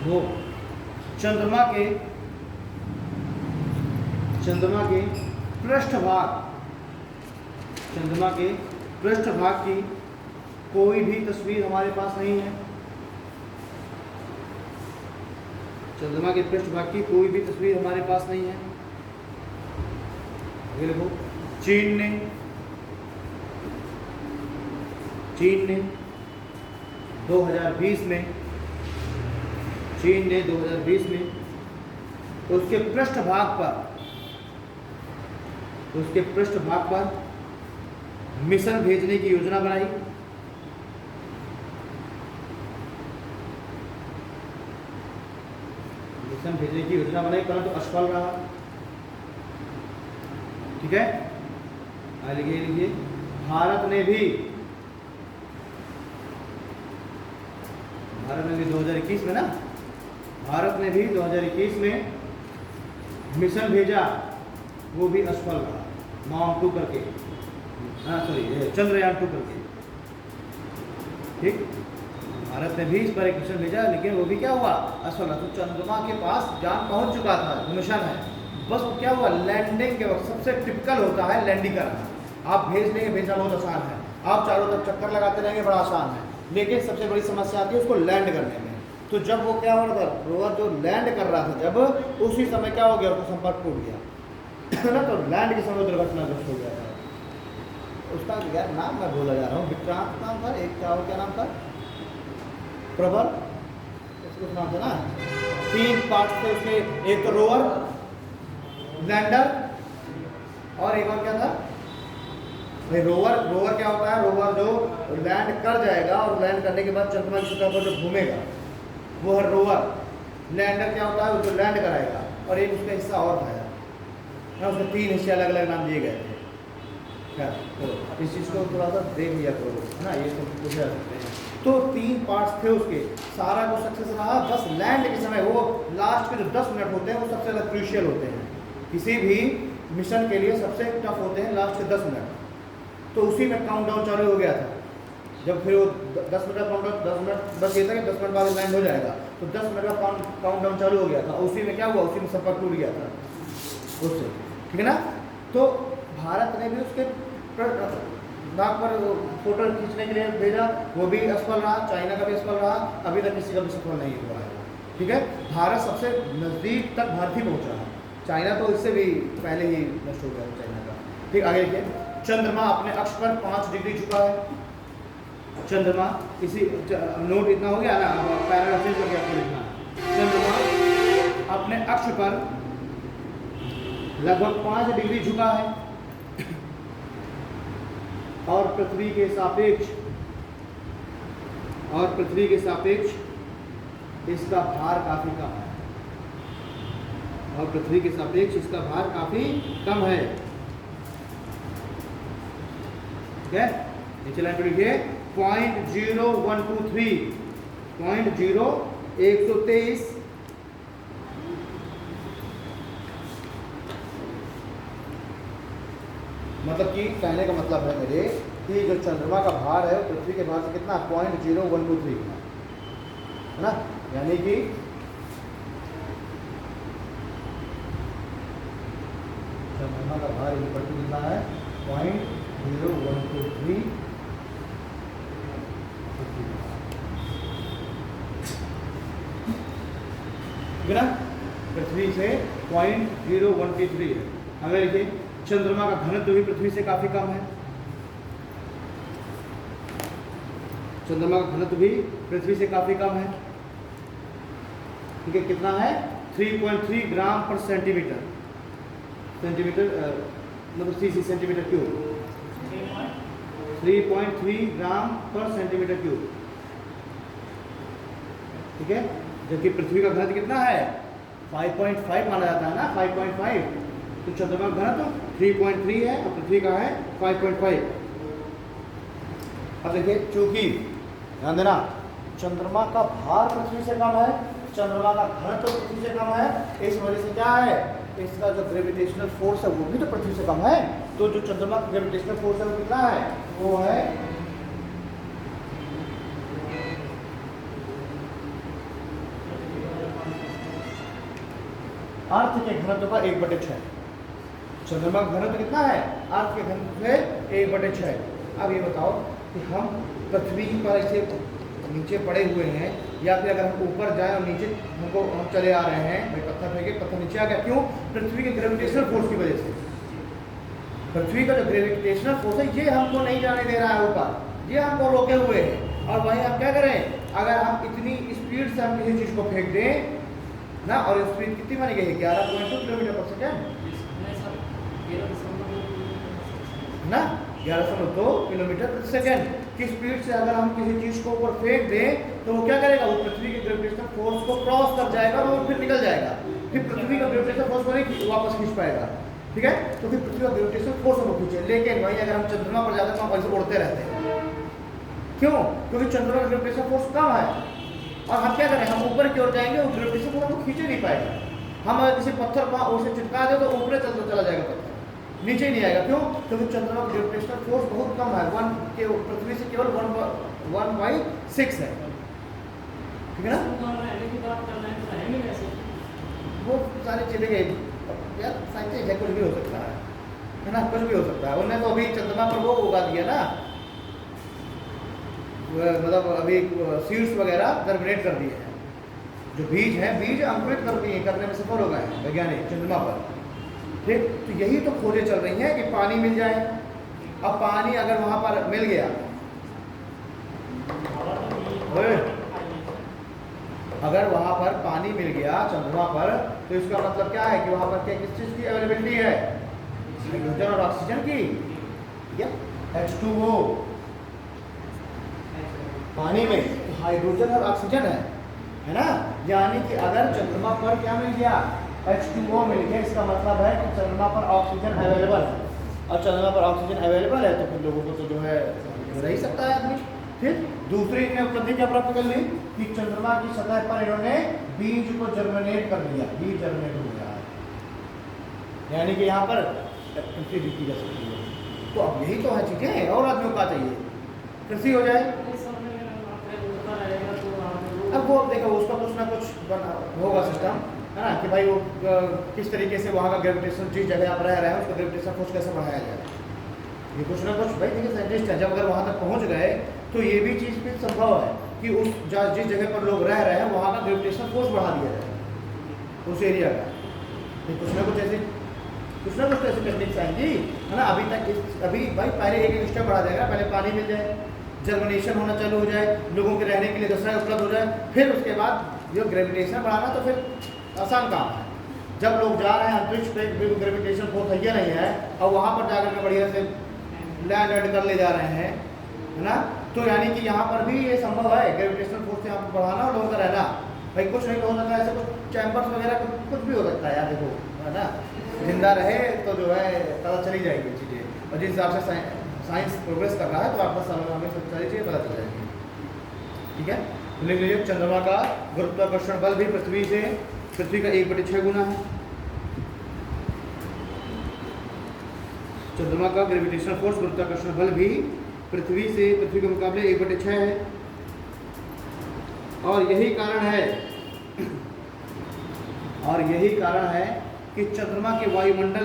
नोट, चंद्रमा के पृष्ठभाग की कोई भी तस्वीर हमारे पास नहीं है। चंद्रमा के पृष्ठभाग की कोई भी तस्वीर हमारे पास नहीं है। ये देखो, चीन ने 2020 में उसके पृष्ठभाग पर मिशन भेजने की योजना बनाई। परंतु असफल रहा, ठीक है। लिखिए, भारत ने भी 2021 में ना, भारत ने भी 2021 में मिशन भेजा, वो भी असफल रहा, माउंट 2 करके, चंद्रयान 2 करके, ठीक। भारत ने भी इस पर एक मिशन भेजा, लेकिन वो भी क्या हुआ, असफल रहा। तो चंद्रमा के पास जान पहुंच चुका था, मिशन है, बस वो क्या हुआ, लैंडिंग के वक्त सबसे टिपिकल होता है लैंडिंग करना। आप भेजना बहुत आसान है, आप चारों तरफ चक्कर लगाते रहेंगे, बड़ा आसान है, लेकिन सबसे बड़ी समस्या आती है उसको लैंड करने में। तो जब वो क्या हो रहा था, रोवर जो लैंड कर रहा था, जब उसी समय क्या हो गया, उसका संपर्क टूट गया ना, तो लैंड के समय दुर्घटनाग्रस्त हो गया था। उसका यार नाम मैं भूला जा रहा हूँ, विक्रांत नाम था, एक क्या नाम था, प्रबल, कुछ नाम था ना। 3 पार्ट थे उसके, एक तो रोवर, लैंडर, और एक और क्या था, भाई रोवर रोवर क्या होता है? रोवर जो लैंड कर जाएगा और लैंड करने के बाद चंद्रमा की सतह पर जो घूमेगा वो है रोवर। लैंडर क्या होता है? वो जो लैंड कराएगा। और एक उसका हिस्सा और था यार, उसके 3 हिस्से अलग अलग नाम दिए गए थे। क्या तो इस चीज़ को थोड़ा सा देख लिया करो, है ना, ये सब पूछे जा सकते हैं। तो 3 पार्ट्स थे उसके, सारा को सक्सेस रहा। बस लैंड के समय वो लास्ट के जो 10 मिनट होते हैं वो सबसे ज़्यादा क्रूशियल होते हैं। किसी भी मिशन के लिए सबसे टफ होते हैं लास्ट के 10 मिनट। तो उसी में काउंटडाउन चालू हो गया था। जब फिर वो 10 मिनट का काउंटडाउन, 10 मिनट बस ये था कि 10 मिनट बाद लैंड हो जाएगा, तो 10 मिनट का काउंटडाउन चालू हो गया था। उसी में क्या हुआ? उसी में संपर्क टूट गया था उससे, ठीक है ना। तो भारत ने भी उसके नाक पर फोटो खींचने के लिए भेजा, वो भी असफल रहा। चाइना का भी असफल रहा, अभी तक किसी का भी सफल नहीं हुआ है, ठीक है। भारत सबसे नज़दीक तक भारत ही पहुँचा है, चाइना तो इससे भी पहले ही नष्ट हो गया चाइना का। ठीक, आगे देखिए, चंद्रमा अपने अक्ष पर 5 डिग्री झुका है। चंद्रमा इसी नोट इतना हो गया ना, पैराग्राफ हो गया आपको लिखना। चंद्रमा अपने अक्ष पर लगभग 5 डिग्री झुका है और पृथ्वी के सापेक्ष इसका भार काफी कम है। और पृथ्वी के सापेक्ष इसका भार काफी कम है, ठीक है। नीचे लाइन पर लिखिए 0.0123 0.0123 मतलब कि कहने का मतलब है मेरे कि जो चंद्रमा का भार है वो पृथ्वी के भार से कितना 0.0123 है ना, यानी कि चंद्रमा का भार कितना है 0.0123 पृथ्वी से 0.0123 है। अगर देखिए चंद्रमा का घनत्व भी पृथ्वी से काफी कम है। चंद्रमा का घनत्व भी पृथ्वी से काफी कम है, ठीक है। कितना है? 3.3 ग्राम पर सेंटीमीटर, मतलब सीसी सेंटीमीटर क्यूब, 3.3 ग्राम पर सेंटीमीटर क्यूब, ठीक है। जबकि पृथ्वी का घनत्व कितना है? 5.5 माना जाता है ना, 5.5। तो चंद्रमा का घनत्व 3.3 है और पृथ्वी का है 5.5। अब देखिए, चूंकि ध्यान देना चंद्रमा का भार पृथ्वी से कम है, चंद्रमा का घनत्व पृथ्वी से कम है, इस वजह से क्या है, इसका जो ग्रेविटेशनल फोर्स है वो भी तो पृथ्वी से कम है। तो जो चंद्रमा का ग्रेविटेशनल फोर्स है वो कितना है? वो है अर्थ के घनत्व का 1/6। चंद्रमा का घनत्व कितना है? अर्थ के घनत्व से 1/6। अब ये बताओ कि हम पृथ्वी पर ऐसे नीचे पड़े हुए हैं, या फिर अगर हम ऊपर जाएं और नीचे हम चले आ रहे हैं, भाई पत्थर फेंके, पत्थर नीचे आ गया, क्यों? पृथ्वी के ग्रेविटेशनल फोर्स की वजह से। पृथ्वी का जो ग्रेविटेशनल फोर्स है ये हमको नहीं जाने दे रहा है ऊपर, ये हमको रोके हुए है। और वहीं हम क्या करें, अगर हम इतनी स्पीड से हम किसी चीज़ को फेंक दें ना, और स्पीड कितनी मानी गई है? 11.2 किलोमीटर पर सेकेंड ना, 11.2 किलोमीटर प्रति सेकेंड की स्पीड से अगर हम किसी चीज़ को ऊपर फेंक दें तो वो क्या करेगा? वो पृथ्वी के ग्रेविटेशनल फोर्स को क्रॉस कर जाएगा और वो फिर निकल जाएगा, फिर पृथ्वी का ग्रेविटेशनल फोर्स को नहीं वापस खींच पाएगा, ठीक है। तो फिर पृथ्वी का ग्रेविटेशनल फोर्स हमको खींचे। लेकिन वहीं अगर हम चंद्रमा पर जाते हैं तो हम वहीं से उड़ते रहते हैं, क्यों? क्योंकि चंद्रमा का ग्रेविटेशनल फोर्स कम है। और हम क्या करें, हम ऊपर की ओर जाएंगे, वो ग्रेविटेशनल फोर्स हमको खींचे नहीं पाएगा। हम अगर किसी पत्थर को उसे चिपका दे तो ऊपर चला जाएगा पत्थर, नीचे नहीं आएगा, क्यों? क्योंकि चंद्रमा का ग्रेविटेशनल फोर्स बहुत कम है, 1 के पृथ्वी से केवल 1/6 है, ठीक है ना। वो सारी चीजें यार साइंस है, कुछ भी हो सकता है ना, कुछ भी हो सकता है। उन्होंने तो अभी चंद्रमा पर वो उगा दिया ना, मतलब अभी सीड्स वगैरह जर्मिनेट कर दिए हैं, जो बीज हैं बीज अंकुरित कर दिए, करने में सफल हो गए हैं वैज्ञानिक चंद्रमा पर, ठीक। तो यही तो खोजें चल रही हैं कि पानी मिल जाए। अब पानी अगर वहाँ पर मिल गया, अगर वहाँ पर पानी मिल गया चंद्रमा पर, तो इसका मतलब क्या है कि वहाँ पर क्या किस चीज़ की अवेलेबिलिटी है? हाइड्रोजन और ऑक्सीजन की, ठीक है। H2O पानी में हाइड्रोजन और ऑक्सीजन है ना। यानी कि अगर चंद्रमा पर क्या मिल गया, H2O मिल गया, इसका मतलब है कि चंद्रमा पर ऑक्सीजन अवेलेबल है, और चंद्रमा पर ऑक्सीजन अवेलेबल है तो फिर लोगों को तो जो है रह ही सकता है आदमी। फिर दूसरी इन्हें उपलब्धि क्या प्राप्त कर ली कि चंद्रमा की सतह पर इन्होंने बीज को जर्मिनेट कर लिया, बीज जर्मिनेट हो गया है, यानी कि यहाँ पर कृषि भी की जा सकती है। तो अब यही तो है चीजें, और आदमियों का चाहिए कृषि हो जाए। अब वो देखो उसका कुछ ना कुछ होगा सिस्टम, है ना, कि भाई वो किस तरीके से वहाँ का ग्रेविटेशन, जिस जगह आप रह रहे हैं उसका ग्रेविटेशन फोर्स कैसे बढ़ाया जाए, ये कुछ ना कुछ भाई देखिए साइंटिस्ट है, जब अगर वहाँ तक पहुँच गए तो ये भी चीज़ भी संभव है कि उस जिस जगह पर लोग रह रहे हैं वहाँ का ग्रेविटेशन फोर्स बढ़ा दिया जाए उस एरिया का। तो कुछ ना कुछ ऐसी टेक्निक्स आएंगी, है ना। अभी भाई पहले एक स्टेप बढ़ा जाएगा, पहले पानी मिल जाए, जर्मिनेशन होना चालू हो जाए, लोगों के रहने के लिए दूसरा उपलब्ध हो जाए, फिर उसके बाद जो ग्रेविटेशन बढ़ाना तो फिर आसान काम है। जब लोग जा रहे हैं अंतरिक्ष पे, ग्रेविटेशन फोर्स है नहीं है, और वहाँ पर जाकर के बढ़िया से लैंड कर ले जा रहे हैं, है ना, तो यानी कि यहाँ पर भी ये संभव है ग्रेविटेशनल फोर्स यहाँ पर बढ़ाना और लोगों का रहना। भाई कुछ नहीं हो सकता, ऐसे कुछ चैम्बर्स वगैरह कुछ भी हो सकता है यार, देखो, है ना, जिंदा रहे तो जो है पता चली जाएगी चीज़ें, और जिस हिसाब से साइंस प्रोग्रेस कर रहा है तो आपका हमें सब सारी चीज़ें पता चल जाएंगी। ठीक है, तो लिख लीजिए चंद्रमा का गुरुत्वाकर्षण बल भी पृथ्वी का 1/6 गुना है। चंद्रमा का ग्रेविटेशनल फोर्स, गुरुत्वाकर्षण बल भी पृथ्वी के मुकाबले 1/6 है। और यही कारण है कि चंद्रमा के वायुमंडल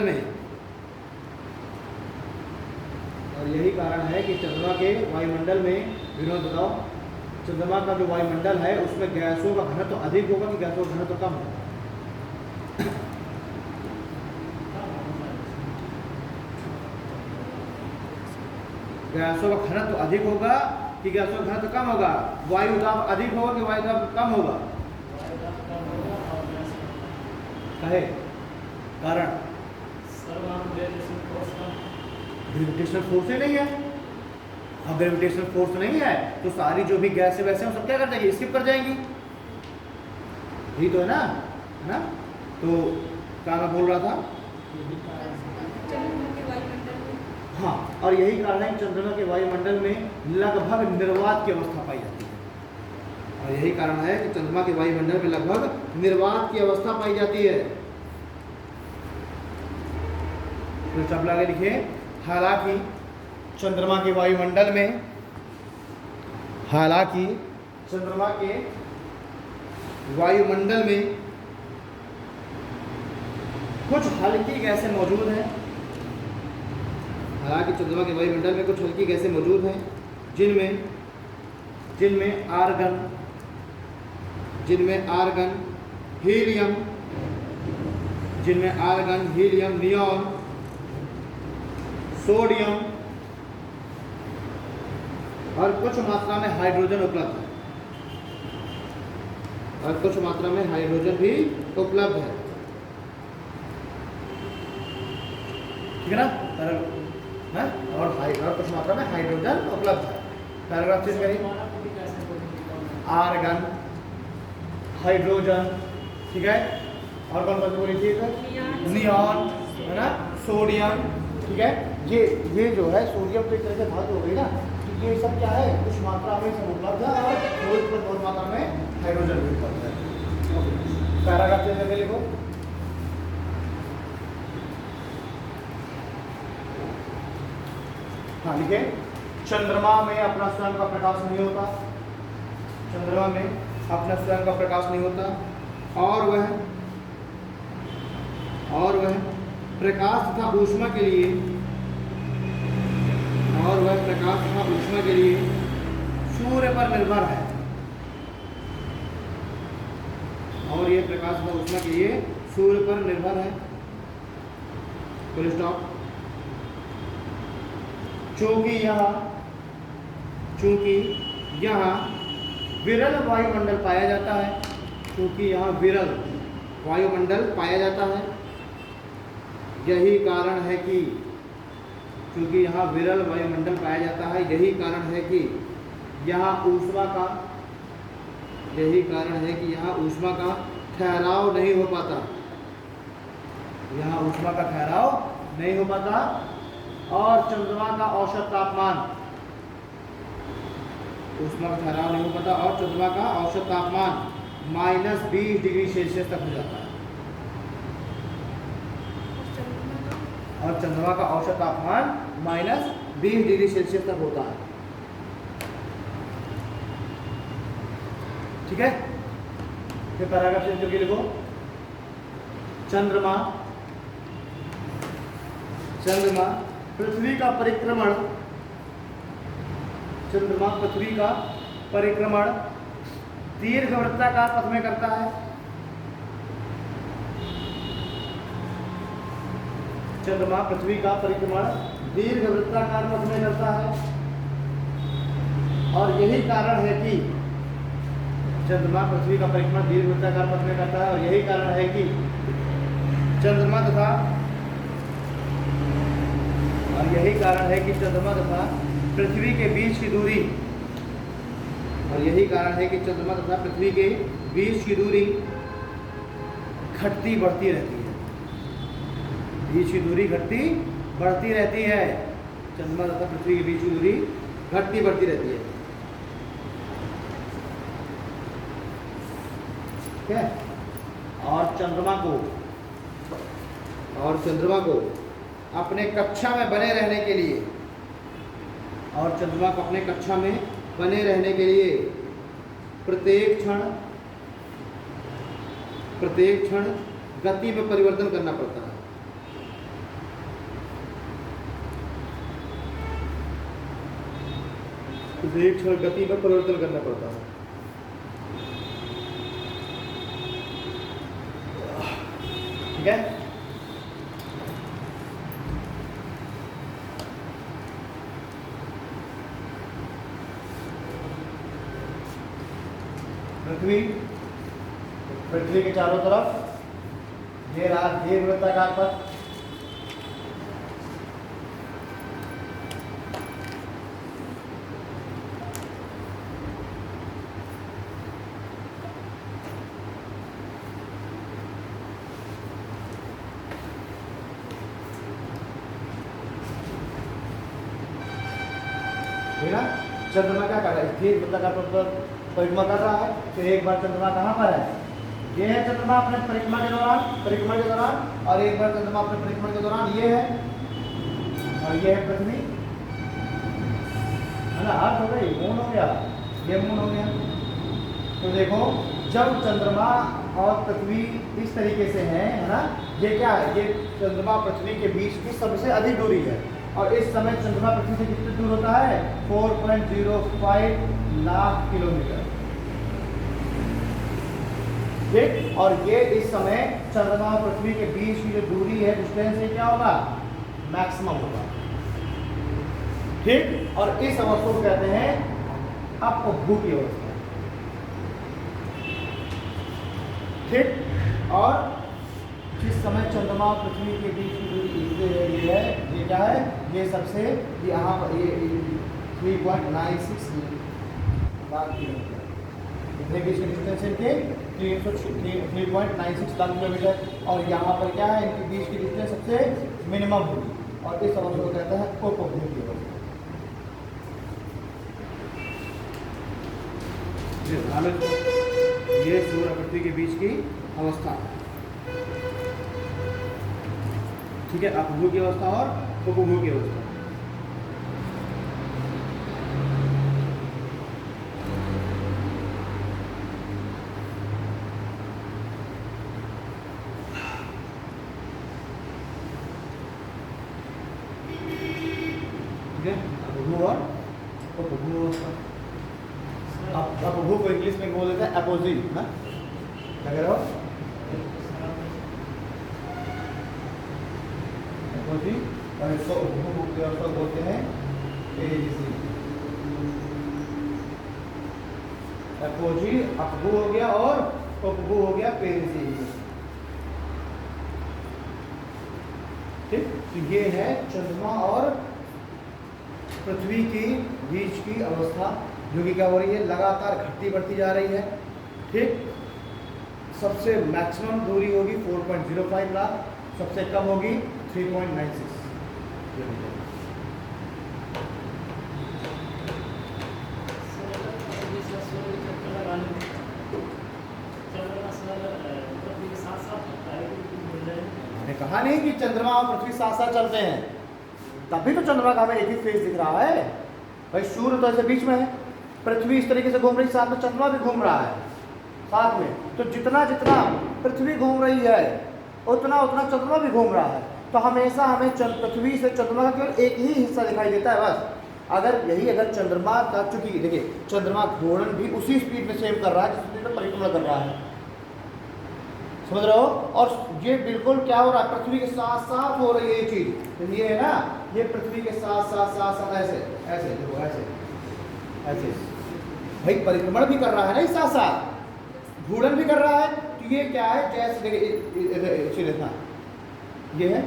में, विनोद बताओ, चंद्रमा का जो वायुमंडल है उसमें गैसों का घनत्व अधिक होगा कि गैसों का घनत्व कम होगा? गैसों का घनत्व अधिक होगा कि गैसों का घनत्व कम होगा? वायु दाब अधिक होगा कि वायु दाब कम होगा? कहे कारण ग्रेविटेशनल फोर्स ही नहीं है। अब ग्रेविटेशनल फोर्स नहीं है तो सारी जो भी गैसें वैसे हैं सब क्या कर जाएंगी, स्किप कर जाएंगी, यही तो है ना। तो क्या मैं बोल रहा था, हाँ, और यही कारण है कि चंद्रमा के वायुमंडल में लगभग निर्वात की अवस्था पाई जाती है, और यही कारण है कि चंद्रमा के वायुमंडल में लगभग निर्वात की अवस्था पाई जाती है। तो सब लगे लिखिए, हालांकि चंद्रमा के वायुमंडल में कुछ हल्की गैसें मौजूद हैं, जिनमें आर्गन, हीलियम, नियॉन, सोडियम और कुछ मात्रा में हाइड्रोजन उपलब्ध है, भी उपलब्ध है। ठीक है ना, और कुछ मात्रा में हाइड्रोजन उपलब्ध है। पैराग्राफ चेंज करिए, आर्गन, हाइड्रोजन, ठीक है, और कौन कौन बोली थी, नियॉन, है ना, सोडियम, ठीक है। ये जो है सोडियम तो एक तरह से धातु हो गई ना, तो ये सब क्या है, कुछ मात्रा में सब उपलब्ध है, और बहुत मात्रा में हाइड्रोजन भी उपलब्ध है। पैराग्राफ चेंज करके लिखो, हाँ लिखे, चंद्रमा में अपना स्वयं का प्रकाश नहीं होता, और वह प्रकाश तथा ऊष्मा के लिए सूर्य पर निर्भर है, फुल स्टॉप। चूंकि यहाँ विरल वायुमंडल पाया जाता है, यही कारण है कि क्योंकि यहाँ विरल वायुमंडल पाया जाता है। यही कारण है कि यहाँ ऊष्मा का ठहराव नहीं हो पाता। यहाँ ऊष्मा का ठहराव नहीं हो पाता और चंद्रमा का औसत तापमान, ऊष्मा का ठहराव नहीं हो पाता और चंद्रमा का औसत तापमान -20 डिग्री सेल्सियस तक हो जाता है। और चंद्रमा का औसत तापमान -20 डिग्री सेल्सियस तक होता है। ठीक है, फिर पैराग्राफ चेंज करके लिखो। चंद्रमा पृथ्वी का परिक्रमण, चंद्रमा पृथ्वी का परिक्रमण दीर्घवृत्ताकार पथ में करता है। चंद्रमा पृथ्वी का परिक्रमण दीर्घवृत्ताकार पथ में करता है और यही कारण है कि चंद्रमा पृथ्वी का परिक्रमण दीर्घवृत्ताकार पथ में करता है और यही कारण है कि चंद्रमा तथा पृथ्वी के बीच की दूरी घटती बढ़ती रहती है। बीच की दूरी घटती बढ़ती रहती है। चंद्रमा तथा पृथ्वी के बीच की दूरी घटती बढ़ती रहती है। ठीक है, और चंद्रमा को अपने कक्षा में बने रहने के लिए प्रत्येक क्षण गति में परिवर्तन करना पड़ता है। प्रत्येक क्षण गति में परिवर्तन करना पड़ता है। ठीक है, पृथ्वी के चारों तरफ ये रहा दीर्घवृत्ताकार पथ। चंद्रमा क्या कर रहा है? दीर्घवृत्ताकार पथ पर परिक्रमा कर रहा है। तो एक बार चंद्रमा कहाँ पर है? ये है चंद्रमा अपने परिक्रमा के दौरान, और एक बार चंद्रमा अपने परिक्रमा के दौरान ये है, और ये है पृथ्वी, है ना? अर्थ हो गई, मून हो गया, ये मून हो गया। तो देखो, जब चंद्रमा और पृथ्वी इस तरीके से है ना, ये क्या है? ये चंद्रमा पृथ्वी के बीच की सबसे अधिक दूरी है और इस समय चंद्रमा पृथ्वी से कितनी दूर होता है? 4.05 लाख किलोमीटर। ठीक, और ये इस समय चंद्रमा और पृथ्वी के बीच की जो दूरी है, डिस्टेंस है, क्या होगा? मैक्सिमम होगा। ठीक, और इस अवस्था को कहते हैं अपभू की अवस्था। ठीक, और जिस समय चंद्रमा और पृथ्वी के बीच की दूरी ये क्या है? ये सबसे यहाँ पर ये 3.96 लाख किलोमीटर। इतने बीच की डिस्टेंस इनके 3.96 लाख किलोमीटर, और यहाँ पर क्या है? इनके बीच की डिस्टेंस सबसे मिनिमम होगी और इस अवस्था को कहते हैं उपभू की अवस्था। ये सूर्य पृथ्वी के बीच की अवस्था। ठीक है, अपभू की अवस्था और उपभू की अवस्था। ठीक है, अपभू और उपभू अवस्था। अपभू को इंग्लिश में बोल देते हैं एपोजी, ना? क्या कह रहे हो? एपोजी, और इसको उपभू की अवस्था बोलते हैं पेरिजी। एपोजी अपभू हो गया और उपभू हो गया पेरिजी। ठीक, तो ये है चंद्रमा और पृथ्वी की बीच की अवस्था जो कि क्या हो रही है, लगातार घटती बढ़ती जा रही है। ठीक, सबसे मैक्सिमम दूरी होगी 4.05 लाख, सबसे कम होगी 3.96 किलोमीटर। मैंने कहा नहीं कि चंद्रमा और पृथ्वी साथ साथ चलते हैं, तभी तो चंद्रमा का हमें एक ही फेस दिख रहा है भाई। सूर्य तो ऐसे बीच में है, पृथ्वी इस तरीके से घूम रही, साथ में चंद्रमा भी घूम रहा है साथ में। तो जितना जितना पृथ्वी घूम रही है उतना उतना चंद्रमा भी घूम रहा है। तो हमेशा हमें पृथ्वी से चंद्रमा का केवल एक ही हिस्सा दिखाई देता है बस। अगर चंद्रमा का, चूंकि देखिए चंद्रमा घूर्णन भी उसी स्पीड में सेम कर रहा है जिस स्पीड में परिक्रमा कर रहा है, समझ रहे हो। और ये बिल्कुल क्या हो रहा है, पृथ्वी के साथ साथ हो रही है ये चीज। तो ये है ना, ये पृथ्वी के साथ साथ साथ साथ ऐसे ऐसे देखो, ऐसे ऐसे भाई परिक्रमण भी कर रहा है ना, इस साथ साथ घूर्णन भी कर रहा है। तो ये क्या है, जैसे देखिए देखना, ये है,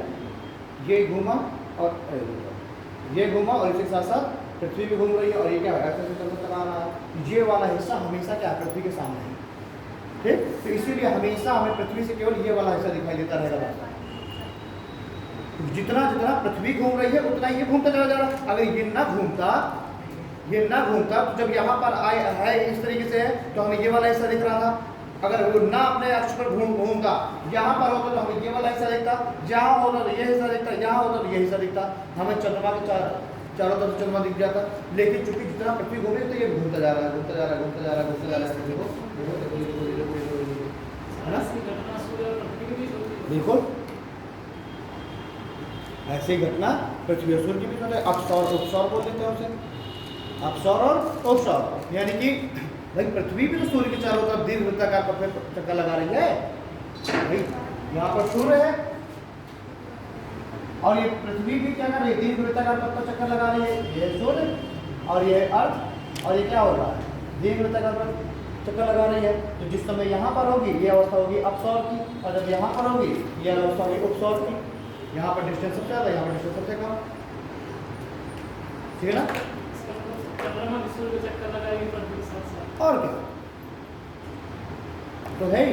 ये घूमा और ये घूमा और इसके साथ साथ पृथ्वी भी घूम रही है। और ये क्या है, ऐसे चलता आ रहा है। ये वाला हिस्सा हमेशा क्या पृथ्वी के सामने है। ठीक, तो इसीलिए हमेशा हमें पृथ्वी से केवल ये वाला हिस्सा दिखाई देता रहेगा। जितना जितना पृथ्वी घूम रही है उतना ये घूमता चला जा रहा। अगर ये ना घूमता तो जब यहाँ पर आए है इस तरीके से है तो हमें ये वाला हिस्सा दिख रहा था। अगर वो ना अपने अक्ष पर घूमता, यहाँ पर होता तो हमें ये वाला हिस्सा दिखता, जहाँ होता तो ये हिस्सा दिखता, यहाँ होता तो ये हिस्सा दिखता। हमें चंद्रमा के चारों तरफ चंद्रमा दिख जाता। लेकिन चूंकि जितना पृथ्वी घूम रही है तो ये घूमता जा रहा है, घूमता जा रहा है, घूमता जा रहा है, घूमता जा रहा है। बिल्कुल ऐसी घटना पृथ्वी और सूर्य के बीच में। अपसौर उपसौर बोल देते हैं उसे, अपसौर और उपसौर। यानी कि भाई पृथ्वी भी तो सूर्य के चारों तरफ दीर्घवृत्ताकार पर चक्कर लगा रही है भाई। यहाँ पर सूर्य है और ये पृथ्वी भी क्या कर रही है, दीर्घवृत्ताकार पथ पर चक्कर लगा रही है। ये सूर्य और ये अर्थ, और ये क्या हो रहा है, दीर्घवृत्ताकार पर चक्कर लगा रही है। तो जिस समय यहाँ पर होगी ये अवस्था होगी अपसौर की, और जब यहाँ पर होगी ये अवस्था होगी उपसौर की। यहाँ पर डिस्टेंस सबसे ज़्यादा, यहाँ पर डिस्टेंस सबसे कम। ठीक है ना, और क्या तो है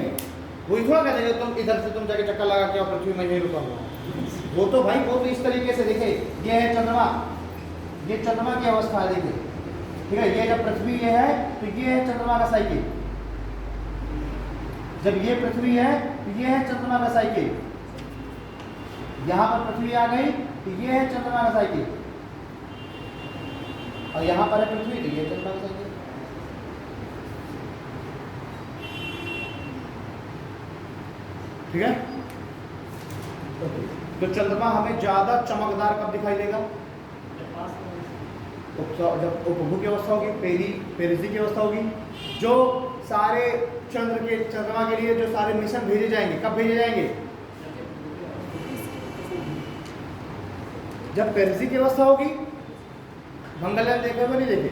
वही थोड़ा कह देंगे तुम इधर से तुम जाके चक्कर लगा के और पृथ्वी में यही रुका हुआ। वो तो भाई वो तो इस तरीके से देखे, ये है चंद्रमा, ये चंद्रमा की अवस्था है देखिए। ठीक है, ये जब पृथ्वी ये है तो ये है चंद्रमा का साइकिल। जब ये पृथ्वी है तो ये है चंद्रमा का साइकिल। यहाँ पर पृथ्वी आ गई तो ये है चंद्रमा का साइकिल, और यहाँ पर है पृथ्वी तो ये चंद्रमा का साइकिल। ठीक है, तो चंद्रमा हमें ज्यादा चमकदार कब दिखाई देगा, जब उपभू की अवस्था होगी, पेरिजी की अवस्था होगी। जो सारे चंद्रमा के लिए जो सारे मिशन भेजे जाएंगे, कब भेजे जाएंगे, जब पेरिजी की अवस्था होगी। मंगलयान देखे हुए नहीं देखे,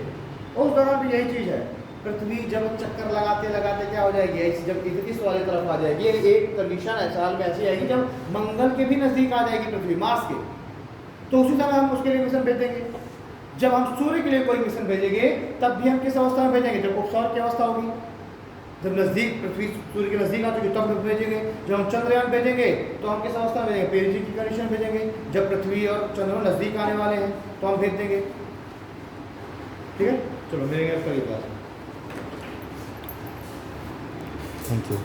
उस दौरान भी यही चीज है। पृथ्वी जब चक्कर लगाते लगाते क्या हो जाएगी, जब इस वाली तरफ आ जाएगी। ये एक कंडीशन है साल में ऐसी आएगी जब मंगल के भी नजदीक आ जाएगी पृथ्वी, मार्स के, तो उसी समय हम उसके लिए मिशन भेज देंगे। जब हम सूर्य के लिए कोई मिशन भेजेंगे तब भी हम किस अवस्था में भेजेंगे, जब उपसौर की अवस्था होगी। जब नजदीक पृथ्वी सूर्य के नजदीक आती है तब हम भेजेंगे। जब हम चंद्रयान भेजेंगे तो हम किस अवस्था में भेजेंगे, पेरिजी की कंडीशन भेजेंगे। जब पृथ्वी और चंद्रमा नजदीक आने वाले हैं तो हम भेज देंगे। ठीक है, चलो मेरे घर पर ही बात। Thank you.